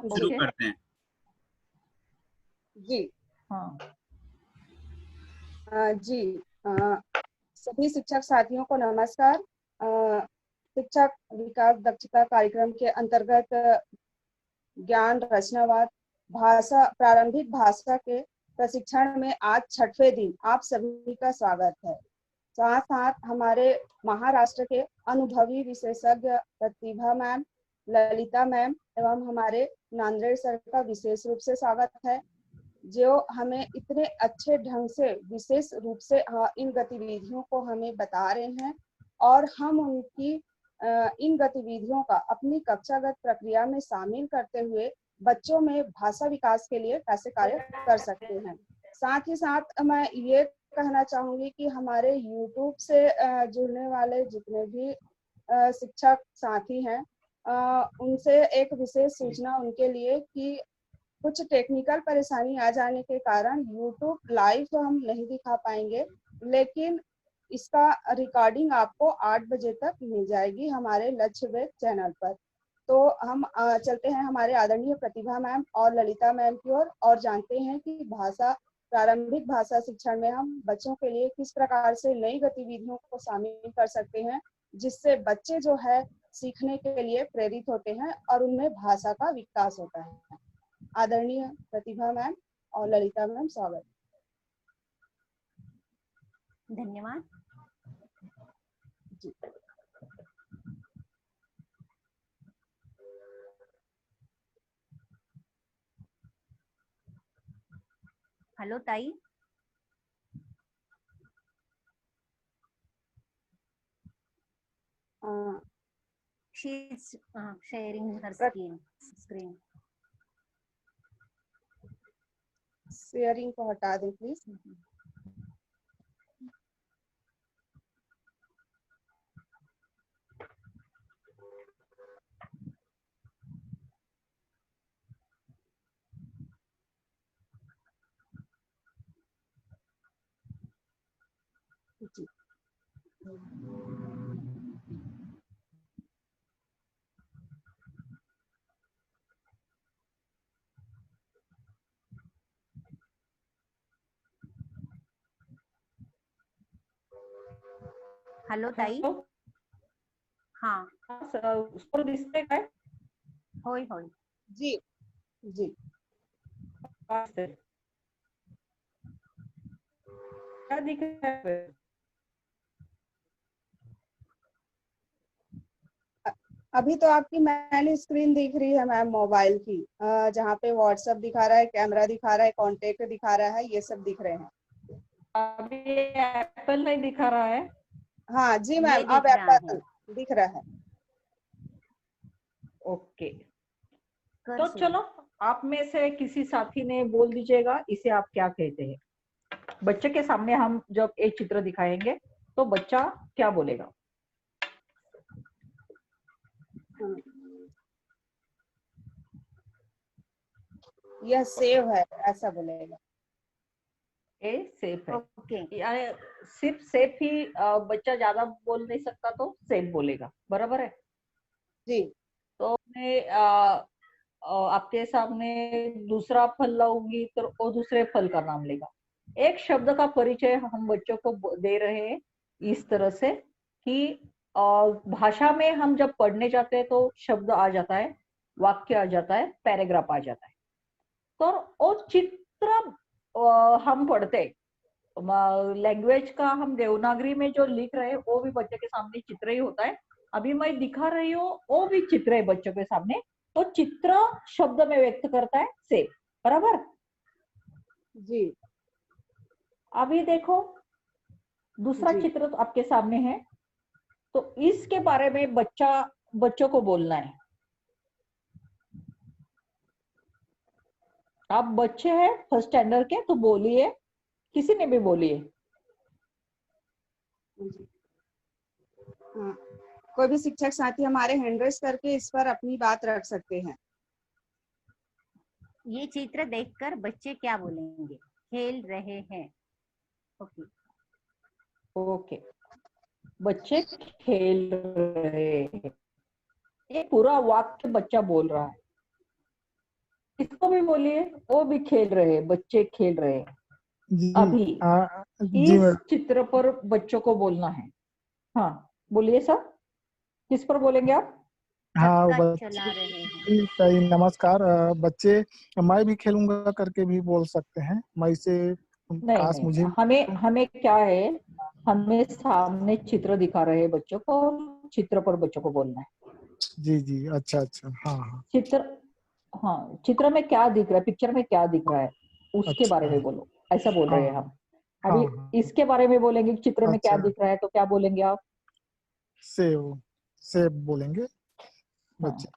शुरू करते हैं। जी हाँ जी सभी शिक्षक साथियों को नमस्कार। शिक्षक विकास दक्षता कार्यक्रम के अंतर्गत ज्ञान रचनावाद भाषा प्रारंभिक भाषा के प्रशिक्षण में आज 6वें दिन आप सभी का स्वागत है। साथ साथ हमारे महाराष्ट्र के अनुभवी विशेषज्ञ प्रतिभा मैम, ललिता मैम एवं हमारे नांदेड़ सर का विशेष रूप से स्वागत है, जो हमें इतने अच्छे ढंग से विशेष रूप से इन गतिविधियों को हमें बता रहे हैं और हम उनकी इन गतिविधियों का अपनी कक्षागत प्रक्रिया में शामिल करते हुए बच्चों में भाषा विकास के लिए कैसे कार्य कर सकते हैं। साथ ही साथ मैं ये कहना चाहूंगी कि हमारे YouTube से जुड़ने वाले जितने भी शिक्षक साथी हैं, उनसे एक विशेष सूचना उनके लिए कि कुछ टेक्निकल परेशानी आ जाने के कारण YouTube लाइव तो हम नहीं दिखा पाएंगे, लेकिन इसका रिकॉर्डिंग आपको 8 बजे तक मिल जाएगी हमारे लक्ष्य वेद चैनल पर। तो हम चलते हैं हमारे आदरणीय प्रतिभा मैम और ललिता मैम की ओर और जानते हैं कि प्रारंभिक भाषा शिक्षण में हम बच्चों के लिए किस प्रकार से नई गतिविधियों को शामिल कर सकते हैं, जिससे बच्चे जो है सीखने के लिए प्रेरित होते हैं और उनमें भाषा का विकास होता है। आदरणीय प्रतिभा मैम और ललिता मैम, स्वागत। धन्यवाद। जी हेलो ताई। She's sharing her screen. Sharing को हटा दें प्लीज। जी हेलो ताई। हाँ उसको दिसते काय? होय होय। जी जी क्या दिख रहा है? अभी तो आपकी मैंने स्क्रीन दिख रही है मैम मोबाइल की, जहाँ पे व्हाट्सएप दिखा रहा है, कैमरा दिखा रहा है, कॉन्टेक्ट दिखा रहा है, ये सब दिख रहे हैं। अभी एप्पल नहीं दिखा रहा है। हाँ जी मैम, अब एप्पल दिख रहा है। ओके, तो चलो आप में से किसी साथी ने बोल दीजिएगा इसे आप क्या कहते हैं। बच्चे के सामने हम जब एक चित्र दिखाएंगे तो बच्चा क्या बोलेगा? यह सेव है ऐसा बोलेगा। ए सेफ है। ओके। सिर्फ सेफ ही बच्चा ज्यादा बोल नहीं सकता तो सेफ बोलेगा, बराबर है जी। तो मैं आपके सामने दूसरा फल लाऊंगी तो वो दूसरे फल का नाम लेगा। एक शब्द का परिचय हम बच्चों को दे रहे हैं इस तरह से कि भाषा में हम जब पढ़ने जाते हैं तो शब्द आ जाता है, वाक्य आ जाता है, पैराग्राफ आ जाता है, तो वो चित्र हम पढ़ते लैंग्वेज का हम देवनागरी में जो लिख रहे हैं वो भी बच्चे के सामने चित्र ही होता है। अभी मैं दिखा रही हूँ वो भी चित्र है बच्चों के सामने, तो चित्र शब्द में व्यक्त करता है सेफ, बराबर जी। अभी देखो दूसरा चित्र तो आपके सामने है, तो इसके बारे में बच्चों को बोलना है। आप बच्चे हैं फर्स्ट स्टैंडर्ड के तो बोलिए, किसी ने भी बोलिए। हाँ, कोई भी शिक्षक साथी हमारे हैंड रेस करके इस पर अपनी बात रख सकते हैं। ये चित्र देखकर बच्चे क्या बोलेंगे? खेल रहे हैं। ओके ओके, बच्चे खेल रहे हैं, ये पूरा वाक्य बच्चा बोल रहा है। इसको भी बोलिए। वो भी खेल रहे हैं, बच्चे खेल रहे हैं। जी अभी जी इस मैडम। चित्र पर बच्चों को बोलना है। हाँ बोलिए सर, किस पर बोलेंगे आप? हाँ वो चक्का चला रहे हैं। बच्चे सही, नमस्कार। बच्चे मैं भी खेलूंगा करके भी बोल सकते हैं। मैं इसे नहीं काश नहीं, मुझे। हमें क्या है, हमें सामने चित्र दिखा रहे हैं बच्चों को, और चित्र पर बच्चों को बोलना है। जी जी, अच्छा अच्छा, हाँ हाँ, चित्र, हाँ चित्र में क्या दिख रहा है, पिक्चर में क्या दिख रहा है, उसके बारे अच्छा, में बोलो, ऐसा बोल रहे हैं हाँ हम। हाँ अभी हाँ, इसके बारे में बोलेंगे कि चित्र में क्या अच्छा, दिख रहा है, तो क्या बोलेंगे आप? सेब, सेब बोलेंगे हाँ बच्चे।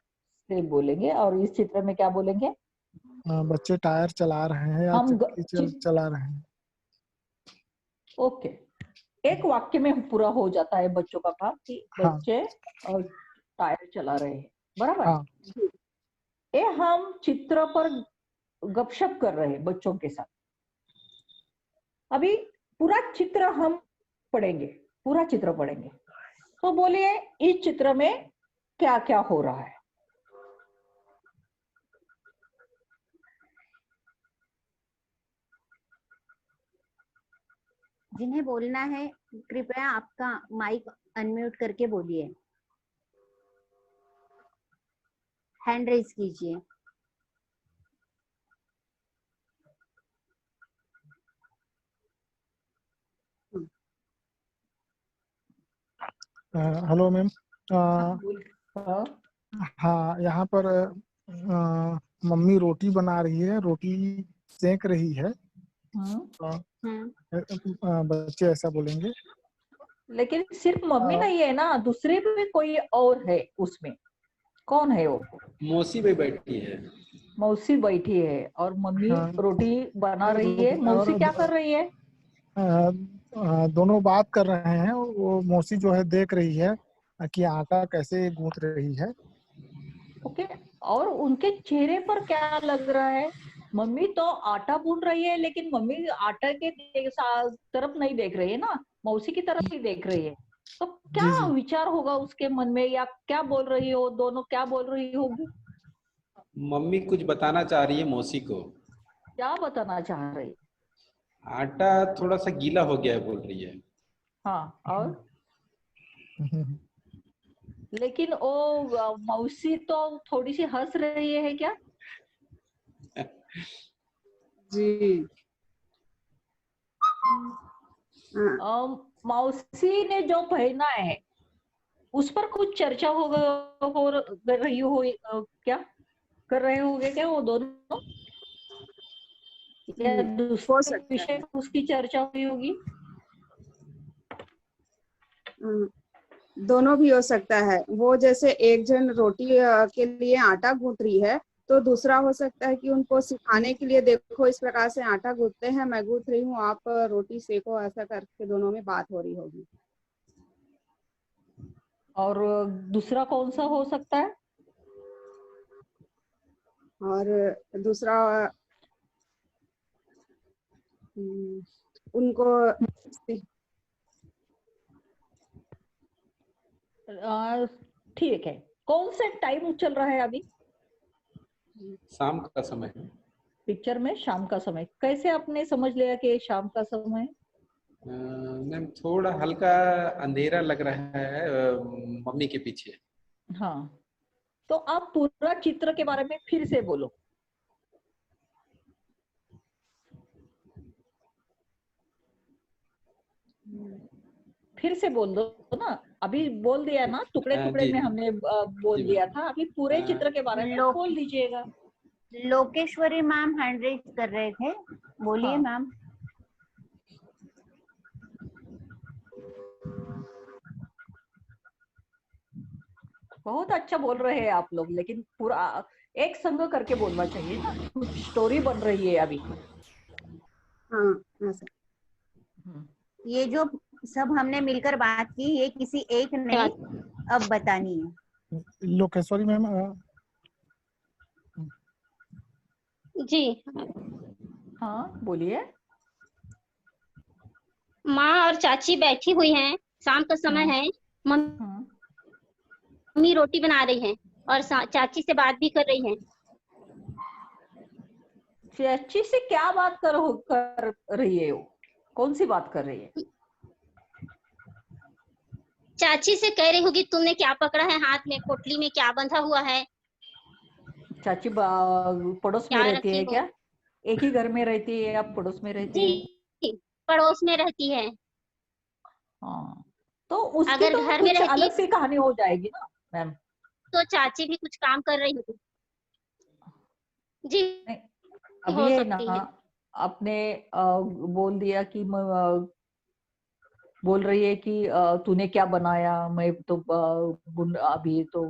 से बोलेंगे। और इस चित्र में क्या बोलेंगे? बच्चे टायर चला रहे हैं या हम चक्की चला रहे हैं। ओके, एक वाक्य में पूरा हो जाता है बच्चों का काम कि हाँ बच्चे और टायर चला रहे हैं, बराबर। हाँ, ये हम चित्र पर गपशप कर रहे हैं बच्चों के साथ। अभी पूरा चित्र हम पढ़ेंगे, पूरा चित्र पढ़ेंगे। तो बोलिए इस चित्र में क्या क्या हो रहा है? जिन्हें बोलना है कृपया आपका माइक अनम्यूट करके बोलिए, हैंड रेज कीजिए। Hello ma'am. हाँ, हाँ, यहाँ पर मम्मी रोटी बना रही है, रोटी सेक रही है। बच्चे ऐसा बोलेंगे। लेकिन सिर्फ मम्मी नहीं है ना, दूसरे भी कोई और है उसमें। कौन है वो? मौसी भी बैठी है। मौसी बैठी है और मम्मी हाँ, रोटी बना रही है। मौसी क्या कर रही है? दोनों बात कर रहे हैं। वो मौसी जो है देख रही है कि आटा कैसे गूंथ रही है। ओके, और उनके चेहरे पर क्या लग रहा है? मम्मी तो आटा गूंथ रही है, लेकिन मम्मी आटा के तरफ नहीं देख रही है ना, मौसी की तरफ ही देख रही है। तो जी क्या जी, विचार होगा उसके मन में, या क्या बोल रही हो, दोनों क्या बोल रही होगी? मम्मी कुछ बताना चाह रही है मौसी को। क्या बताना चाह रही? आटा थोड़ा सा गीला हो गया है बोल रही है। हाँ, और लेकिन वो मौसी तो थोड़ी सी हंस रही है क्या? जी। हाँ, मौसी ने जो पहना है उस पर कुछ चर्चा हो कर रही हो, क्या कर रहे होगे क्या वो दोनों, या हो दूसरे सकता विषय है। पर उसकी चर्चा हुई होगी? दोनों भी हो सकता है। वो जैसे एक जन रोटी के लिए आटा गूंथ रही है, तो दूसरा हो सकता है कि उनको सिखाने के लिए, देखो इस प्रकार से आटा गूंथते हैं, मैं गूंथ रही हूँ, आप रोटी सेको, ऐसा करके दोनों में बात हो रही होगी। और दूसरा कौन सा हो सकता है? और दूसरा उनको ठीक है, कौन सा टाइम चल रहा है अभी शाम का समय है। पिक्चर में? शाम का समय। कैसे आपने समझ लिया कि शाम का समय है? मैम थोड़ा हल्का अंधेरा लग रहा है मम्मी के पीछे। हाँ, तो आप पूरा चित्र के बारे में फिर से बोलो। फिर से बोल दो ना, अभी बोल दिया ना, टुकड़े टुकड़े जी में हमने बोल जी दिया मैम। था, अभी पूरे चित्र के बारे में लोक बोल दीजिएगा। लोकेश्वरी मैम हैंड रेज कर रहे थे, बोलिए हाँ, मैम। बहुत अच्छा बोल रहे हैं आप लोग, लेकिन पूरा एक संग करके बोलना चाहिए ना, कुछ स्टोरी बन रही है अभी। हाँ, ऐसा। ये जो सब हमने मिलकर बात की, ये किसी एक ने अब बतानी है। लोकेश्वरी मैम। जी, हाँ बोलिए। माँ और चाची बैठी हुई हैं, शाम का समय है। हाँ, मम्मी रोटी बना रही हैं और चाची से बात भी कर रही हैं। चाची से क्या बात कर रही है वो? कौन सी बात कर रही है? चाची से कह रही होगी तुमने क्या पकड़ा है हाथ में, पोटली में क्या बंधा हुआ है, चाची पड़ोस में क्या रहती रखी है हो? क्या? एक ही घर में रहती है या पड़ोस में रहती है? जी, पड़ोस में रहती है। हाँ, तो उसकी अगर तो घर में कुछ रहती अलग सी कहानी हो जाएगी ना मैम। तो चाची भी कुछ काम कर रही होगी। जी, नहीं, अभी हो ये ना सकती है। आपने बोल दिया कि बोल रही है कि तूने क्या बनाया, मैं तो अभी तो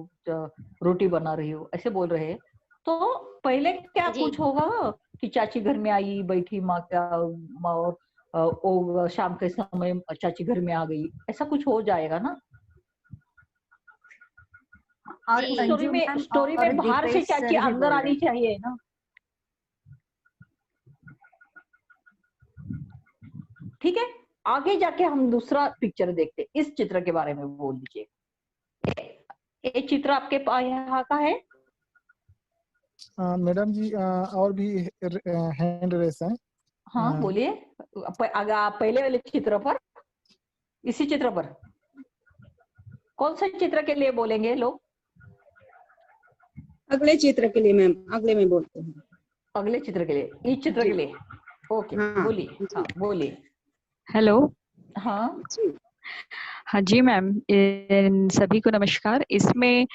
रोटी बना रही हूँ, ऐसे बोल रहे हैं। तो पहले क्या जी, कुछ होगा कि चाची घर में आई, बैठी माँ क्या और वो शाम के समय चाची घर में आ गई, ऐसा कुछ हो जाएगा ना। और जी, अंजू मैम स्टोरी और में बाहर से दीपेश चाची सर भी अंदर बोल रहे आनी हैं। चाहिए ना। ठीक है, आगे जाके हम दूसरा पिक्चर देखते, इस चित्र के बारे में बोल दीजिए। ये चित्र आपके यहाँ का है? मैडम जी और भी हैंड रेस है। हाँ बोलिए, पहले वाले चित्र पर, इसी चित्र पर कौन से चित्र के लिए बोलेंगे लोग? अगले चित्र के लिए मैम, अगले में बोलते हैं। अगले चित्र के लिए, इस चित्र के लिए। ओके, हाँ बोलिए। हाँ बोलिए। हेलो। हाँ जी, हाँ जी मैम, इन सभी को नमस्कार। इसमें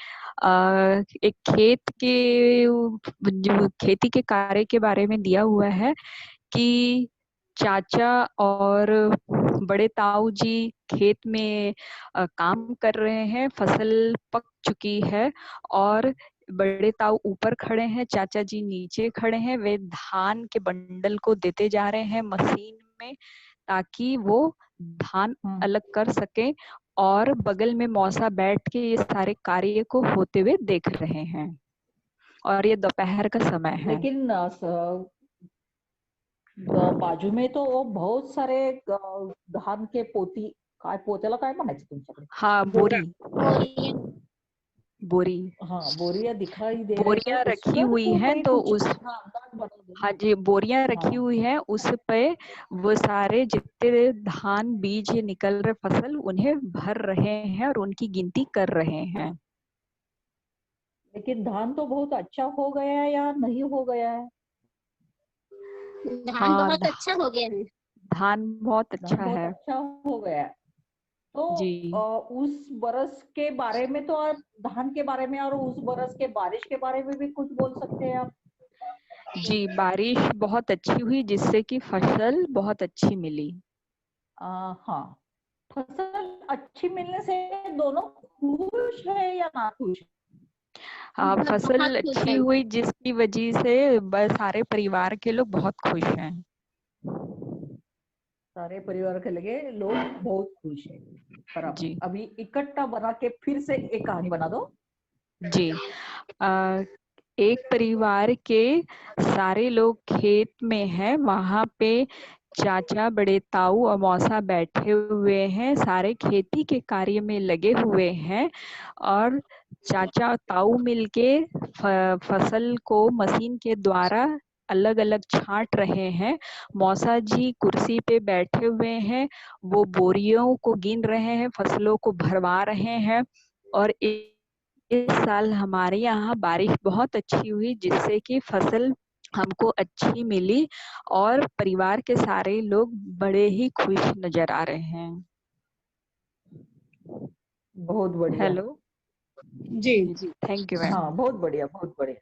एक खेत के जो खेती के कार्य के बारे में दिया हुआ है कि चाचा और बड़े ताऊ जी खेत में काम कर रहे हैं, फसल पक चुकी है और बड़े ताऊ ऊपर खड़े हैं, चाचा जी नीचे खड़े हैं। वे धान के बंडल को देते जा रहे हैं मशीन में ताकि वो धान अलग कर सके, और बगल में मौसा बैठ के ये सारे कार्य को होते हुए देख रहे हैं, और ये दोपहर का समय है। लेकिन बाजू में तो वो बहुत सारे धान के पोती, काय पोत्याला काय म्हणायचं तुमच्याकडे? हाँ, बोरी बोरी हाँ, बोरिया दिखाई दे रहे, तो बोरियां उस रखी पर हुई हैं, कोई तो कुछ उस अंदाज बता दो। हाँ जी, बोरियां रखी हाँ, हुई हैं, उस पे वो सारे जितने धान बीज निकल रहे फसल उन्हें भर रहे हैं और उनकी गिनती कर रहे हैं। लेकिन धान तो बहुत अच्छा हो गया है या नहीं हो गया है? धान हाँ, बहुत अच्छा हो गया है। धान बहुत धान अच्छा बहुत है अच्छा हो गया है। तो जी। उस बरस के बारे में तो आप धान के बारे में और उस बरस के बारिश के बारे में भी कुछ बोल सकते हैं आप? जी, बारिश बहुत अच्छी हुई जिससे कि फसल बहुत अच्छी मिली। हाँ, फसल अच्छी मिलने से दोनों खुश है या ना खुश? बहुत फसल खुश अच्छी है। हुई जिसकी वजह से सारे परिवार के लोग बहुत खुश हैं। सारे परिवार के लगे लोग बहुत खुश है। बराबर। जी अभी इकट्ठा बना के फिर से एक कहानी बना दो। जी। एक परिवार के सारे लोग खेत में हैं, वहां पे चाचा, बड़े ताऊ और मौसा बैठे हुए हैं, सारे खेती के कार्य में लगे हुए हैं, और चाचा और ताऊ मिलके फसल को मशीन के द्वारा अलग अलग छांट रहे हैं। मौसा जी कुर्सी पे बैठे हुए हैं, वो बोरियों को गिन रहे हैं, फसलों को भरवा रहे हैं। और इस साल हमारे यहाँ बारिश बहुत अच्छी हुई जिससे कि फसल हमको अच्छी मिली, और परिवार के सारे लोग बड़े ही खुश नजर आ रहे हैं। बहुत बढ़िया। हेलो जी जी, थैंक यू मैम। हाँ, बहुत बढ़िया, बहुत बढ़िया।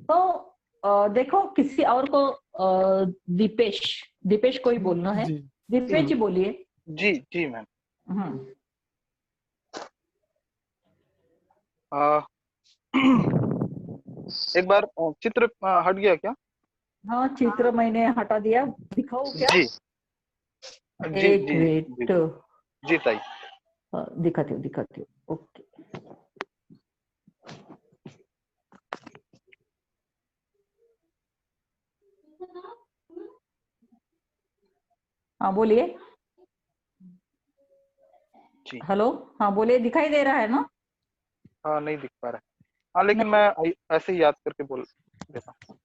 तो देखो किसी और को दीपेश को ही बोलना है। जी दीपेश जी बोलिए। जी जी मैम। एक बार चित्र हट गया क्या? हाँ, चित्र मैंने हटा दिया, दिखाओ क्या? जी जी एक जी मिनट। जी ताई। दिखाती हूँ। ओके। हाँ बोलिए। जी हेलो, हाँ बोलिए, दिखाई दे रहा है ना? हाँ, नहीं दिख पा रहा है। हाँ, लेकिन मैं ऐसे ही याद करके बोल देता हूँ।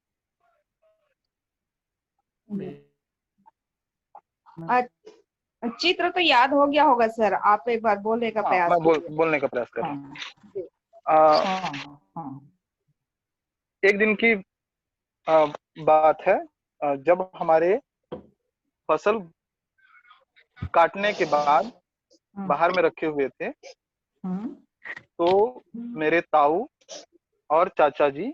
चित्र तो याद हो गया होगा सर, आप एक बार बोलने का हाँ, प्रयास मैं कीजिए। बोलने का प्रयास कर रहा हूँ। एक दिन की बात है, जब हमारे फसल काटने के बाद बाहर में रखे हुए थे, तो मेरे ताऊ और चाचा जी,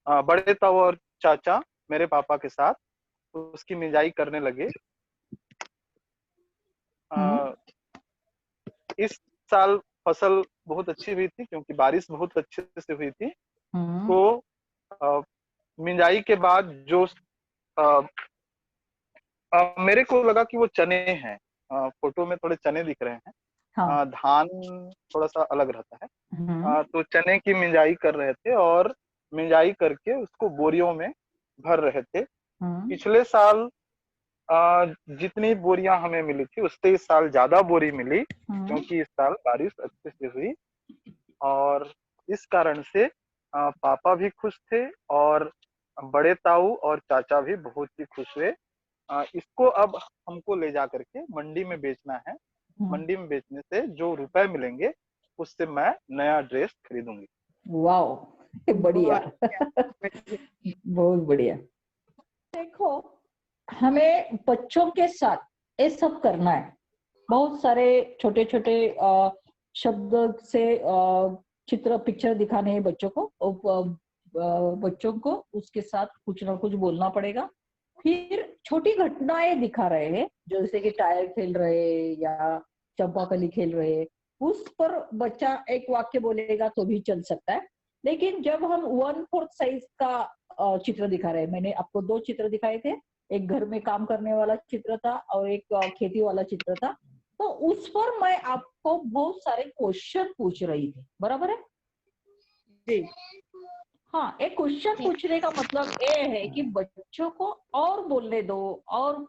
बड़े ताऊ और चाचा मेरे पापा के साथ उसकी मिंजाई करने लगे। इस साल फसल बहुत अच्छी हुई थी क्योंकि बारिश बहुत अच्छे से हुई थी। तो मिंजाई के बाद जो मेरे को लगा कि वो चने हैं, फोटो में थोड़े चने दिख रहे हैं। धान थोड़ा सा अलग रहता है। तो चने की मिंजाई कर रहे थे और मिंजाई करके उसको बोरियों में भर रहे थे। पिछले साल जितनी बोरियां हमें मिली थी उससे इस साल ज्यादा बोरी मिली, क्योंकि इस साल बारिश अच्छे से हुई और इस कारण से पापा भी खुश थे और बड़े ताऊ और चाचा भी बहुत ही खुश हुए। इसको अब हमको ले जा करके मंडी में बेचना है। मंडी में बेचने से जो रुपए मिलेंगे उससे मैं नया ड्रेस खरीदूंगी। वाह, बढ़िया। बहुत बढ़िया। देखो, हमें बच्चों के साथ ये सब करना है। बहुत सारे छोटे छोटे शब्द से चित्र पिक्चर दिखाने हैं बच्चों को, बच्चों को उसके साथ कुछ ना कुछ बोलना पड़ेगा। फिर छोटी घटनाएं दिखा रहे हैं, जैसे कि टायर खेल रहे या चंपाकली खेल रहे, उस पर बच्चा एक वाक्य बोलेगा तो भी चल सकता है। लेकिन जब हम 1/4 साइज का चित्र दिखा रहे हैं, मैंने आपको 2 चित्र दिखाए थे, एक घर में काम करने वाला चित्र था और एक खेती वाला चित्र था। तो उस पर मैं आपको बहुत सारे क्वेश्चन पूछ रही थी, बराबर है जी? हाँ, एक क्वेश्चन पूछने का मतलब ये है कि बच्चों को और बोलने दो, और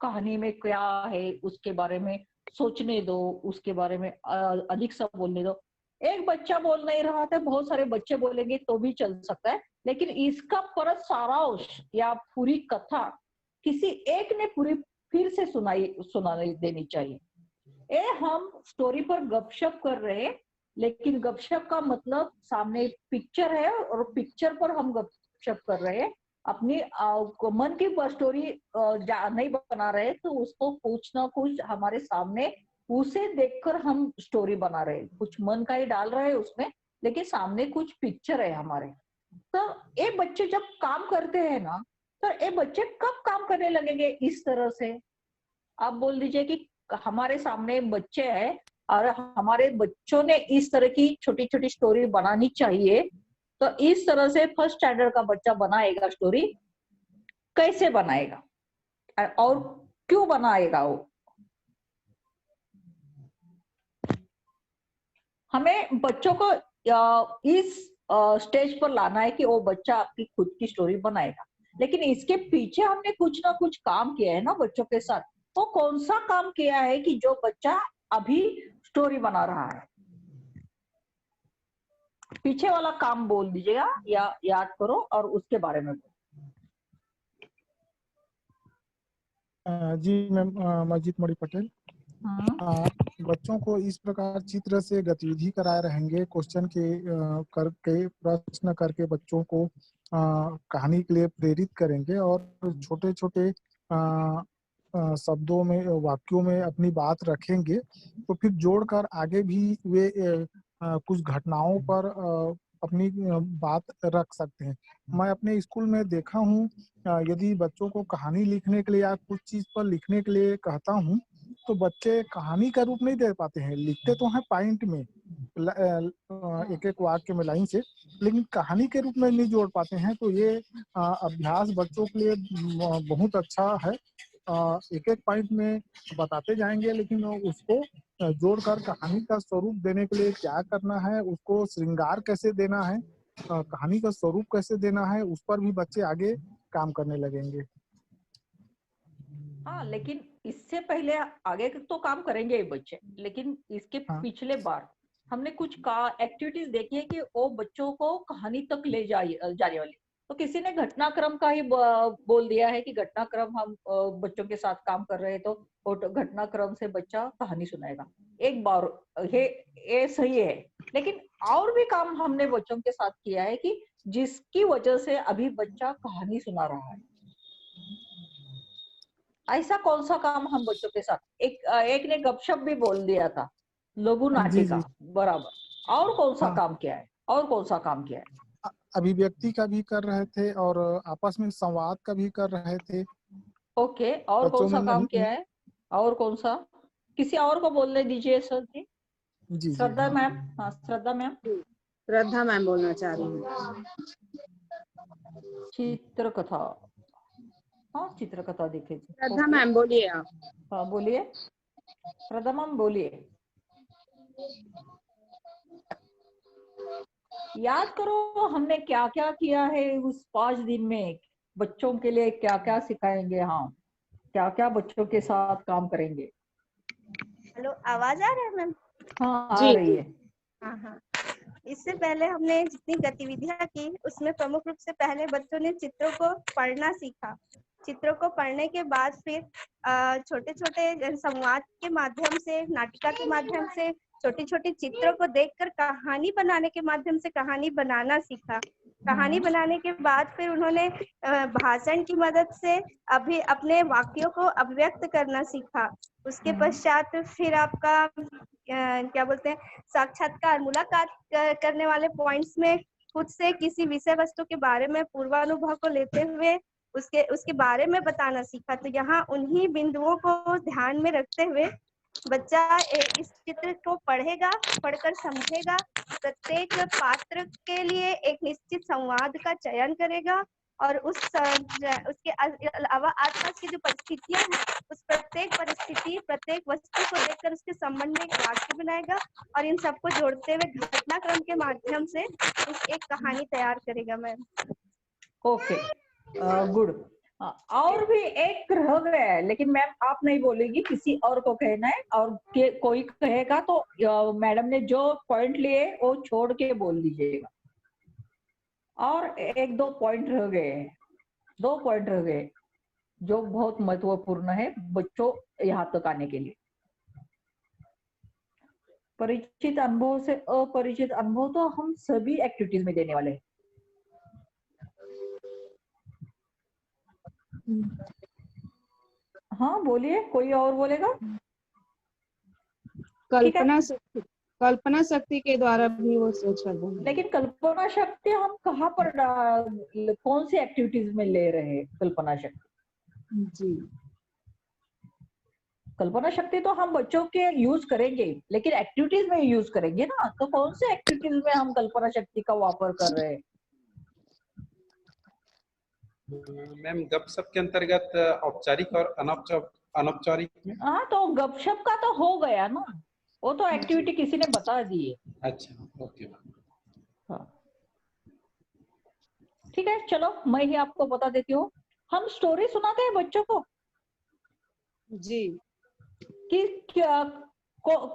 कहानी में क्या है उसके बारे में सोचने दो, उसके बारे में अधिक सब बोलने दो। एक बच्चा बोल नहीं रहा था, बहुत सारे बच्चे बोलेंगे तो भी चल सकता है, लेकिन इसका पूरा सारांश या पूरी कथा किसी एक ने पूरी फिर से सुनाई देनी चाहिए। हम स्टोरी पर गपशप कर रहे हैं, लेकिन गपशप का मतलब सामने पिक्चर है और पिक्चर पर हम गपशप कर रहे हैं। अपनी मन की स्टोरी नहीं बना रहे, तो उसको कुछ ना कुछ हमारे सामने उसे देखकर हम स्टोरी बना रहे हैं। कुछ मन का ही डाल रहे हैं उसमें, लेकिन सामने कुछ पिक्चर है हमारे। तो ये बच्चे जब काम करते हैं ना, तो ये बच्चे कब काम करने लगेंगे इस तरह से? आप बोल दीजिए कि हमारे सामने बच्चे हैं और हमारे बच्चों ने इस तरह की छोटी छोटी स्टोरी बनानी चाहिए, तो इस तरह से फर्स्ट स्टैंडर्ड का बच्चा बनाएगा स्टोरी, कैसे बनाएगा और क्यों बनाएगा वो? हमें बच्चों को इस स्टेज पर लाना है कि वो बच्चा आपकी खुद की स्टोरी बनाएगा, लेकिन इसके पीछे हमने कुछ ना कुछ काम किया है ना बच्चों के साथ। वो कौन सा काम किया है कि जो बच्चा अभी स्टोरी बना रहा है? पीछे वाला काम बोल दीजिएगा या याद करो और उसके बारे में बोलो। जी मैम, मजीद मणि पटेल। बच्चों को इस प्रकार चित्र से गतिविधि कराए रहेंगे, क्वेश्चन के करके प्रश्न करके बच्चों को कहानी के लिए प्रेरित करेंगे और छोटे छोटे शब्दों में, वाक्यों में अपनी बात रखेंगे, तो फिर जोड़कर आगे भी वे कुछ घटनाओं पर अपनी बात रख सकते हैं। मैं अपने स्कूल में देखा हूँ, यदि बच्चों को कहानी लिखने के लिए या कुछ चीज पर लिखने के लिए कहता हूँ, तो बच्चे कहानी का रूप नहीं दे पाते हैं। लिखते तो हैं पॉइंट में, एक एक वाक्य में लाइन से, लेकिन कहानी के रूप में नहीं जोड़ पाते हैं। तो ये अभ्यास बच्चों के लिए बहुत अच्छा है। एक एक पॉइंट में बताते जाएंगे, लेकिन उसको जोड़कर कहानी का स्वरूप देने के लिए क्या करना है, उसको श्रृंगार कैसे देना है, कहानी का स्वरूप कैसे देना है, उस पर भी बच्चे आगे काम करने लगेंगे। हाँ, लेकिन इससे पहले आगे तो काम करेंगे ये बच्चे, लेकिन इसके पिछले बार हमने कुछ एक्टिविटीज देखी है कि वो बच्चों को कहानी तक ले जाने वाली। तो किसी ने घटनाक्रम का ही बोल दिया है कि घटनाक्रम हम बच्चों के साथ काम कर रहे हैं तो घटनाक्रम से बच्चा कहानी सुनाएगा। एक बार ये सही है, लेकिन और भी काम हमने बच्चों के साथ किया है कि जिसकी वजह से अभी बच्चा कहानी सुना रहा है। ऐसा कौन सा काम हम बच्चों के साथ, एक ने गपशप भी बोल दिया था, लघु नाटिका, बराबर। और कौन सा काम किया है? और कौन सा काम किया है? अभिव्यक्ति का भी कर रहे थे और आपस में संवाद का भी कर रहे थे। ओके, और कौन सा काम किया है? और कौन सा? किसी और को बोलने दीजिए सर जी। जी श्रद्धा मैम। हाँ, श्रद्धा मैम। श्रद्धा मैम बोलना चाह रही हूँ। चित्रकथा, हाँ चित्रकथा देखे। श्रद्धा मैम बोलिए आप। हाँ बोलिए श्रद्धा मैम, बोलिए। याद करो हमने क्या क्या किया है उस 5 दिन में, बच्चों के लिए क्या क्या सिखाएंगे, हाँ क्या क्या बच्चों के साथ काम करेंगे। हेलो, आवाज आ रहा है मैम? हाँ आ रही है। हाँ हाँ। इससे पहले हमने जितनी गतिविधियां की उसमें प्रमुख रूप से पहले बच्चों ने चित्रों को पढ़ना सीखा। चित्रों को पढ़ने के बाद फिर छोटे छोटे संवाद के माध्यम से, नाटिका के माध्यम से, छोटी छोटी चित्रों को देखकर कहानी बनाने के माध्यम से कहानी बनाना सीखा। कहानी बनाने के बाद फिर उन्होंने भाषण की मदद से अभी अपने वाक्यों को अभिव्यक्त करना सीखा। उसके पश्चात फिर आपका क्या बोलते हैं, साक्षात्कार, मुलाकात करने वाले पॉइंट्स में खुद से किसी विषय वस्तु के बारे में पूर्वानुभव को लेते हुए उसके बारे में बताना सीखा। तो यहाँ उन्हीं बिंदुओं को ध्यान में रखते हुए बच्चा इस चित्र को पढ़ेगा, पढ़कर समझेगा, प्रत्येक पात्र के लिए एक निश्चित संवाद का चयन करेगा और उसके अलावा आसपास की जो परिस्थितियां हैं उस प्रत्येक परिस्थिति, प्रत्येक वस्तु को देखकर उसके संबंध में एक वाक्य बनाएगा और इन सबको जोड़ते हुए घटनाक्रम के माध्यम से एक कहानी तैयार करेगा मैम। Okay, good. और भी एक रह गया है, लेकिन मैम आप नहीं बोलेगी, किसी और को कहना है, और कोई कहेगा तो मैडम ने जो पॉइंट लिए वो छोड़ के बोल दीजिएगा। और 1-2 पॉइंट रह गए, 2 पॉइंट रह गए जो बहुत महत्वपूर्ण है बच्चों यहाँ तक आने के लिए। परिचित अनुभव से अपरिचित अनुभव तो हम सभी एक्टिविटीज में देने वाले हैं। हाँ बोलिए, कोई और बोलेगा? कल्पना शक्ति के द्वारा भी वो सोच रहे हैं। लेकिन कल्पना शक्ति हम कहाँ पर कौन सी एक्टिविटीज में ले रहे हैं? कल्पना शक्ति जी, कल्पना शक्ति तो हम बच्चों के यूज करेंगे, लेकिन एक्टिविटीज में यूज करेंगे ना। तो कौन से एक्टिविटीज में हम कल्पना शक्ति का वापर कर रहे हैं? मैम गपशप के अंतर्गत औपचारिक और अनौपचारिक में। हाँ तो गपशप का तो हो गया ना, वो तो एक्टिविटी किसी ने बता दी है। अच्छा, ओके। हाँ ठीक है, चलो मैं ही आपको बता देती हूँ। हम स्टोरी सुनाते हैं बच्चों को जी, कि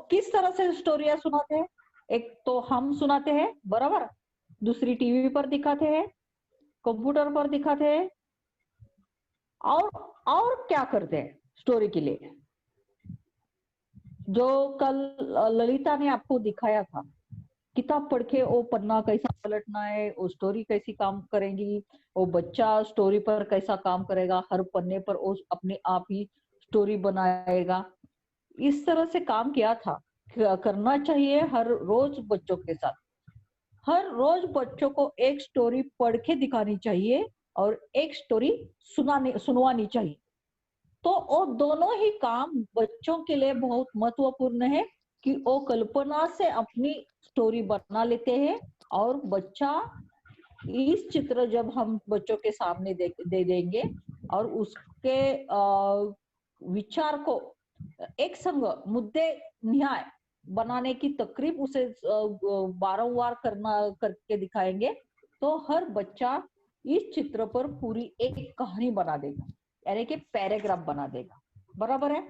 किस तरह से स्टोरियां सुनाते हैं। एक तो हम सुनाते हैं, बराबर, दूसरी टीवी पर दिखाते हैं, कंप्यूटर पर दिखाते हैं, और क्या करते हैं स्टोरी के लिए। जो कल ललिता ने आपको दिखाया था, किताब पढ़ के वो पन्ना कैसा पलटना है, वो स्टोरी कैसी काम करेंगी, वो बच्चा स्टोरी पर कैसा काम करेगा, हर पन्ने पर वो अपने आप ही स्टोरी बनाएगा। इस तरह से काम किया था, करना चाहिए हर रोज बच्चों के साथ। हर रोज बच्चों को एक स्टोरी पढ़ के दिखानी चाहिए और एक स्टोरी सुनवानी चाहिए। तो वो दोनों ही काम बच्चों के लिए बहुत महत्वपूर्ण है कि वो कल्पना से अपनी स्टोरी बना लेते हैं, और बच्चा इस चित्र जब हम बच्चों के सामने दे देंगे और उसके विचार को एक संग मुद्दे न्याय बनाने की तकरीब उसे बारंबार करके दिखाएंगे, तो हर बच्चा इस चित्र पर पूरी एक कहानी बना देगा, यानी कि पैराग्राफ बना देगा। बराबर है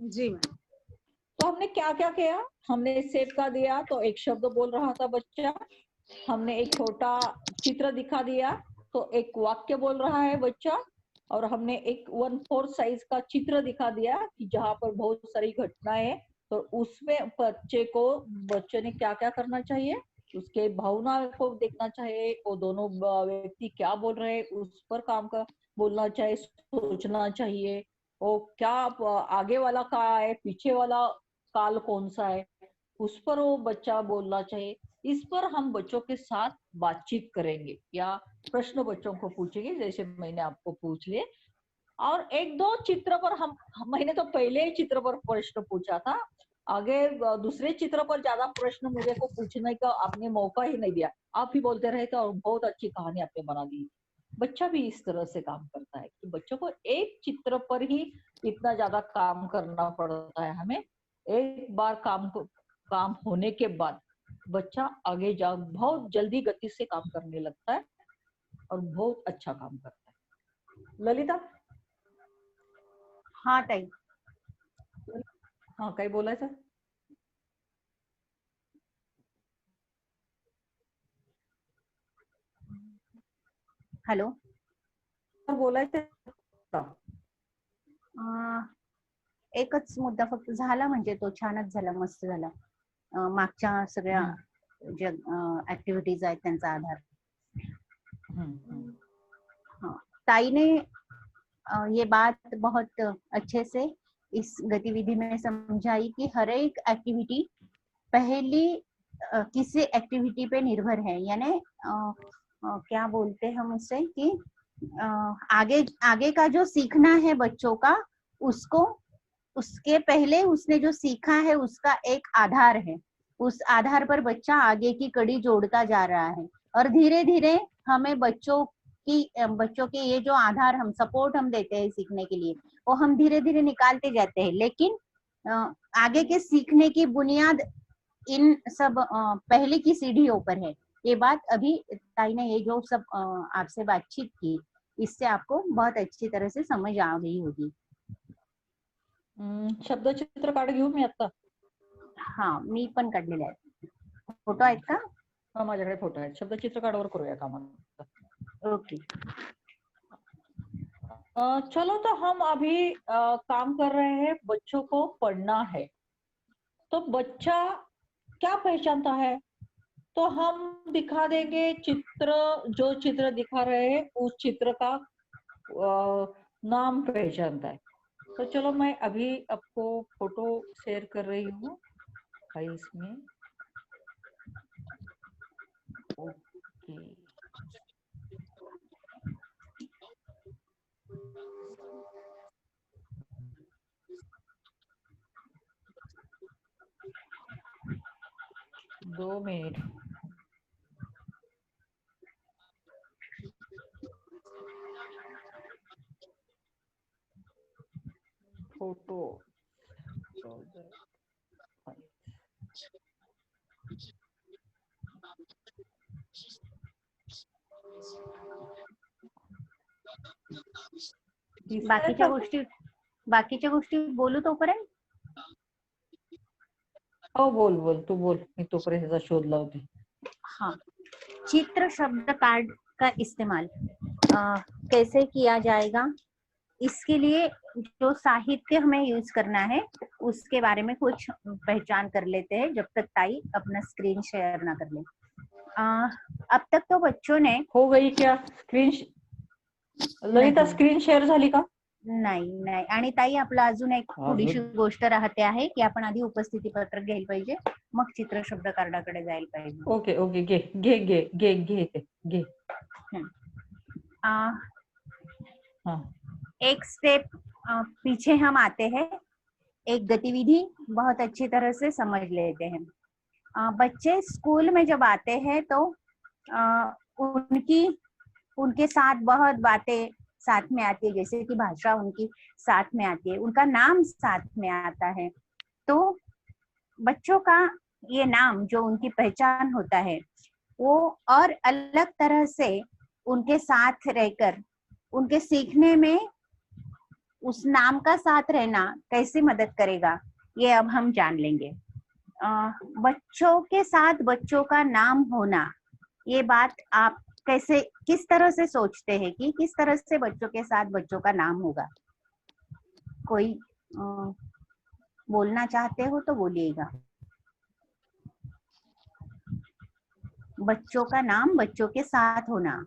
जी। तो हमने क्या क्या किया? हमने सेब का दिया तो एक शब्द बोल रहा था बच्चा, हमने एक छोटा चित्र दिखा दिया, तो एक वाक्य बोल रहा है बच्चा, और हमने एक 1/4 साइज का चित्र दिखा दिया कि जहाँ पर बहुत सारी घटनाएं है, तो उसमें बच्चे ने क्या क्या करना चाहिए, उसके भावना को देखना चाहिए, वो दोनों व्यक्ति क्या बोल रहे हैं उस पर काम कर बोलना चाहिए, सोचना चाहिए, वो क्या आगे वाला क्या है, पीछे वाला काल कौन सा है, उस पर वो बच्चा बोलना चाहिए। इस पर हम बच्चों के साथ बातचीत करेंगे या प्रश्न बच्चों को पूछेंगे, जैसे मैंने आपको पूछ लिए। और एक दो चित्र पर मैंने तो पहले ही चित्र पर प्रश्न पूछा था, आगे दूसरे चित्र पर ज्यादा प्रश्न मुझे को पूछने का आपने मौका ही नहीं दिया, आप ही बोलते रहे थे और बहुत अच्छी कहानी आपने बना दी। बच्चा भी इस तरह से काम करता है कि बच्चों को एक चित्र पर ही इतना ज्यादा काम करना पड़ता है हमें। एक बार काम होने के बाद बच्चा आगे जा बहुत जल्दी गति से काम करने लगता है और बहुत अच्छा काम करता है। ललिता। हाँ ताई। हाँ, काही बोलायचं? हॅलो, बोलायचं? एकच मुद्दा फक्त झाला, म्हणजे तो छानच झाला, मस्त झाला. मागच्या सगळ्या ज्या ऍक्टिव्हिटीज आहेत त्यांचा आधार. ताई ने ये बात बहुत अच्छे से इस गतिविधि में समझाई कि हर एक एक्टिविटी पहली किसी एक्टिविटी पे निर्भर है, यानी क्या बोलते हैं हम उससे कि आगे का जो सीखना है बच्चों का, उसको उसके पहले उसने जो सीखा है उसका एक आधार है, उस आधार पर बच्चा आगे की कड़ी जोड़ता जा रहा है। और धीरे धीरे हमें बच्चों के ये जो आधार हम सपोर्ट हम देते हैं सीखने के लिए, वो हम धीरे धीरे निकालते जाते हैं, लेकिन आगे के सीखने की बुनियाद इन सब पहले की सीढ़ियों पर है। ये बात अभी ताई ने ये जो सब आपसे बातचीत की, इससे आपको बहुत अच्छी तरह से समझ आ गई होगी। शब्दचित्र काढ घेऊ मी आता? हाँ, मी पण काढलेले आहेत. फोटो आहेत का? हाँ, माझ्याकडे फोटो आहेत. शब्दचित्र काढावर करूया का मग? ओके। चलो, तो हम अभी काम कर रहे हैं, बच्चों को पढ़ना है। तो बच्चा क्या पहचानता है, तो हम दिखा देंगे चित्र, जो चित्र दिखा रहे हैं उस चित्र का नाम पहचानता है। तो चलो, मैं अभी आपको फोटो शेयर कर रही हूँ फाइल्स में। ओके, दो मिनट। फोटो बाकीच्या गोष्टी बोलू तोपर्यंत? हो, बोल तू बोल, मी तोपर्यंत शोध लावते। हाँ, चित्र शब्द कार्ड का इस्तेमाल कैसे किया जाएगा, इसके लिए जो साहित्य हमें यूज करना है उसके बारे में कुछ पहचान कर लेते हैं, जब तक ताई अपना स्क्रीन शेयर ना कर ले। अब तक तो बच्चों ने हो गई क्या स्क्रीन? ललिता, स्क्रीन शेअर झाली का? नाही. आणि ताई, आपलं अजून एक थोडीशी गोष्ट राहते आहे की आपण आधी उपस्थिती पत्रक घ्यायला पाहिजे, मग चित्र शब्द कार्डाकडे जायला पाहिजे। ओके, घे। एक स्टेप पीछे हम आते हैं, एक गतिविधि बहुत अच्छी तरह से समझ लेते हैं। बच्चे स्कूल में जब आते हैं तो उनके साथ बहुत बातें साथ में आती है, जैसे कि भाषा उनकी साथ में आती है, उनका नाम साथ में आता है। तो बच्चों का ये नाम जो उनकी पहचान होता है, वो और अलग तरह से उनके साथ रहकर उनके सीखने में उस नाम का साथ रहना कैसे मदद करेगा, ये अब हम जान लेंगे। बच्चों के साथ बच्चों का नाम होना ये बात आप कैसे, किस तरह से सोचते हैं कि किस तरह से बच्चों के साथ बच्चों का नाम होगा? कोई बोलना चाहते हो तो बोलिएगा। बच्चों का नाम बच्चों के साथ होना।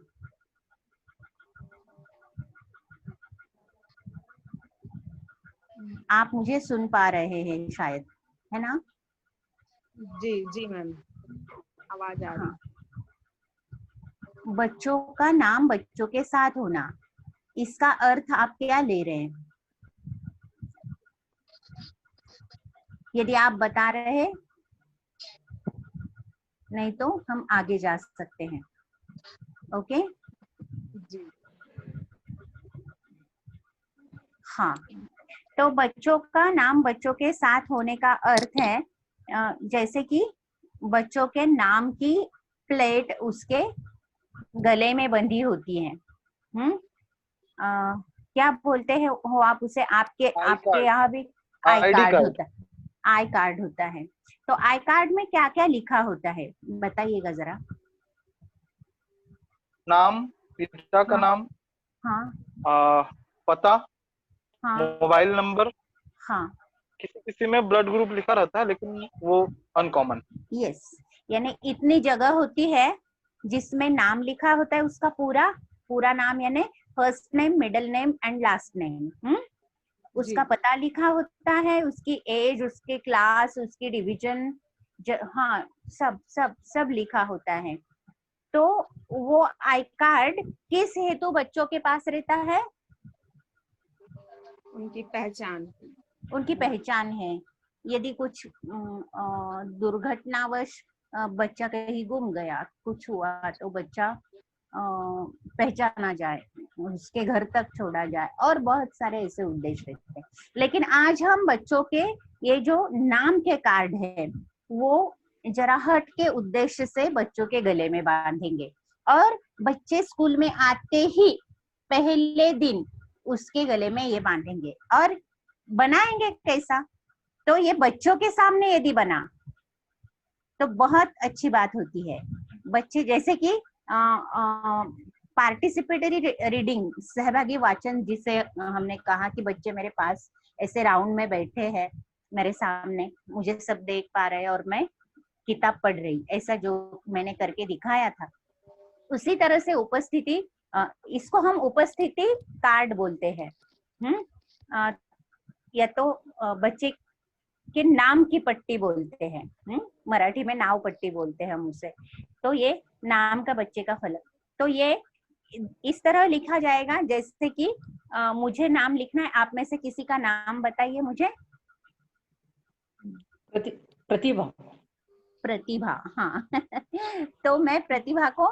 आप मुझे सुन पा रहे हैं शायद, है ना? जी जी मैम, आवाज आ रही। हाँ। बच्चों का नाम बच्चों के साथ होना, इसका अर्थ आप क्या ले रहे हैं? यदि आप बता रहे हैं, नहीं तो हम आगे जा सकते हैं। ओके जी। हाँ, तो बच्चों का नाम बच्चों के साथ होने का अर्थ है जैसे कि बच्चों के नाम की प्लेट उसके गले में बंधी होती है। क्या बोलते हैं हो आप उसे? आपके यहाँ भी आई कार्ड होता है। आई कार्ड होता है। तो आई कार्ड में क्या क्या लिखा होता है बताइएगा जरा। नाम, पिता का नाम, हाँ, पता, हाँ, मोबाइल नंबर, हाँ, किसी किसी में ब्लड ग्रुप लिखा रहता है लेकिन वो अनकॉमन। यस, यानी इतनी जगह होती है जिसमें नाम लिखा होता है, उसका पूरा नाम, यानी first name, middle name and last name. उसका पता लिखा होता है, उसकी एज, उसके क्लास, उसकी डिवीजन, हाँ, सब सब सब लिखा होता है। तो वो आई कार्ड किस हेतु बच्चों के पास रहता है? उनकी पहचान है। यदि कुछ दुर्घटनावश बच्चा कहीं गुम गया, कुछ हुआ, तो बच्चा पहचाना जाए, उसके घर तक छोड़ा जाए, और बहुत सारे ऐसे उद्देश्य रहते हैं। लेकिन आज हम बच्चों के ये जो नाम के कार्ड है वो जरा हट के उद्देश्य से बच्चों के गले में बांधेंगे, और बच्चे स्कूल में आते ही पहले दिन उसके गले में ये बांधेंगे। और बनाएंगे कैसा? तो ये बच्चों के सामने यदि बना तो बहुत अच्छी बात होती है। बच्चे जैसे कि पार्टिसिपेटरी रीडिंग, सहभागी वाचन, जिसे हमने कहा कि बच्चे मेरे पास ऐसे राउंड में बैठे हैं मेरे सामने, मुझे सब देख पा रहे हैं और मैं किताब पढ़ रही, ऐसा जो मैंने करके दिखाया था, उसी तरह से उपस्थिति, इसको हम उपस्थिति कार्ड बोलते हैं। या तो बच्चे के नाम की पट्टी बोलते हैं, मराठी में नाव पट्टी बोलते हैं हम उसे। तो ये नाम का बच्चे का फलक, तो ये इस तरह लिखा जाएगा जैसे कि मुझे नाम लिखना है, आप में से किसी का नाम बताइए मुझे। प्रतिभा। प्रतिभा, हाँ। तो मैं प्रतिभा को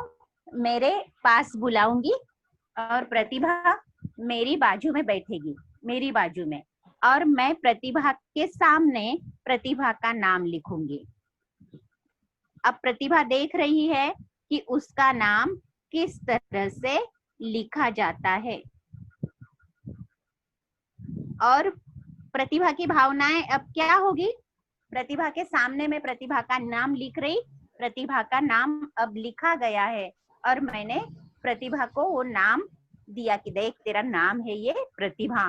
मेरे पास बुलाऊंगी और प्रतिभा मेरी बाजू में बैठेगी, मेरी बाजू में, और मैं प्रतिभा के सामने प्रतिभा का नाम लिखूंगी। अब प्रतिभा देख रही है कि उसका नाम किस तरह से लिखा जाता है, और प्रतिभा की भावनाएं अब क्या होगी? प्रतिभा के सामने में प्रतिभा का नाम लिख रही, प्रतिभा का नाम अब लिखा गया है, और मैंने प्रतिभा को वो नाम दिया कि देख तेरा नाम है ये प्रतिभा।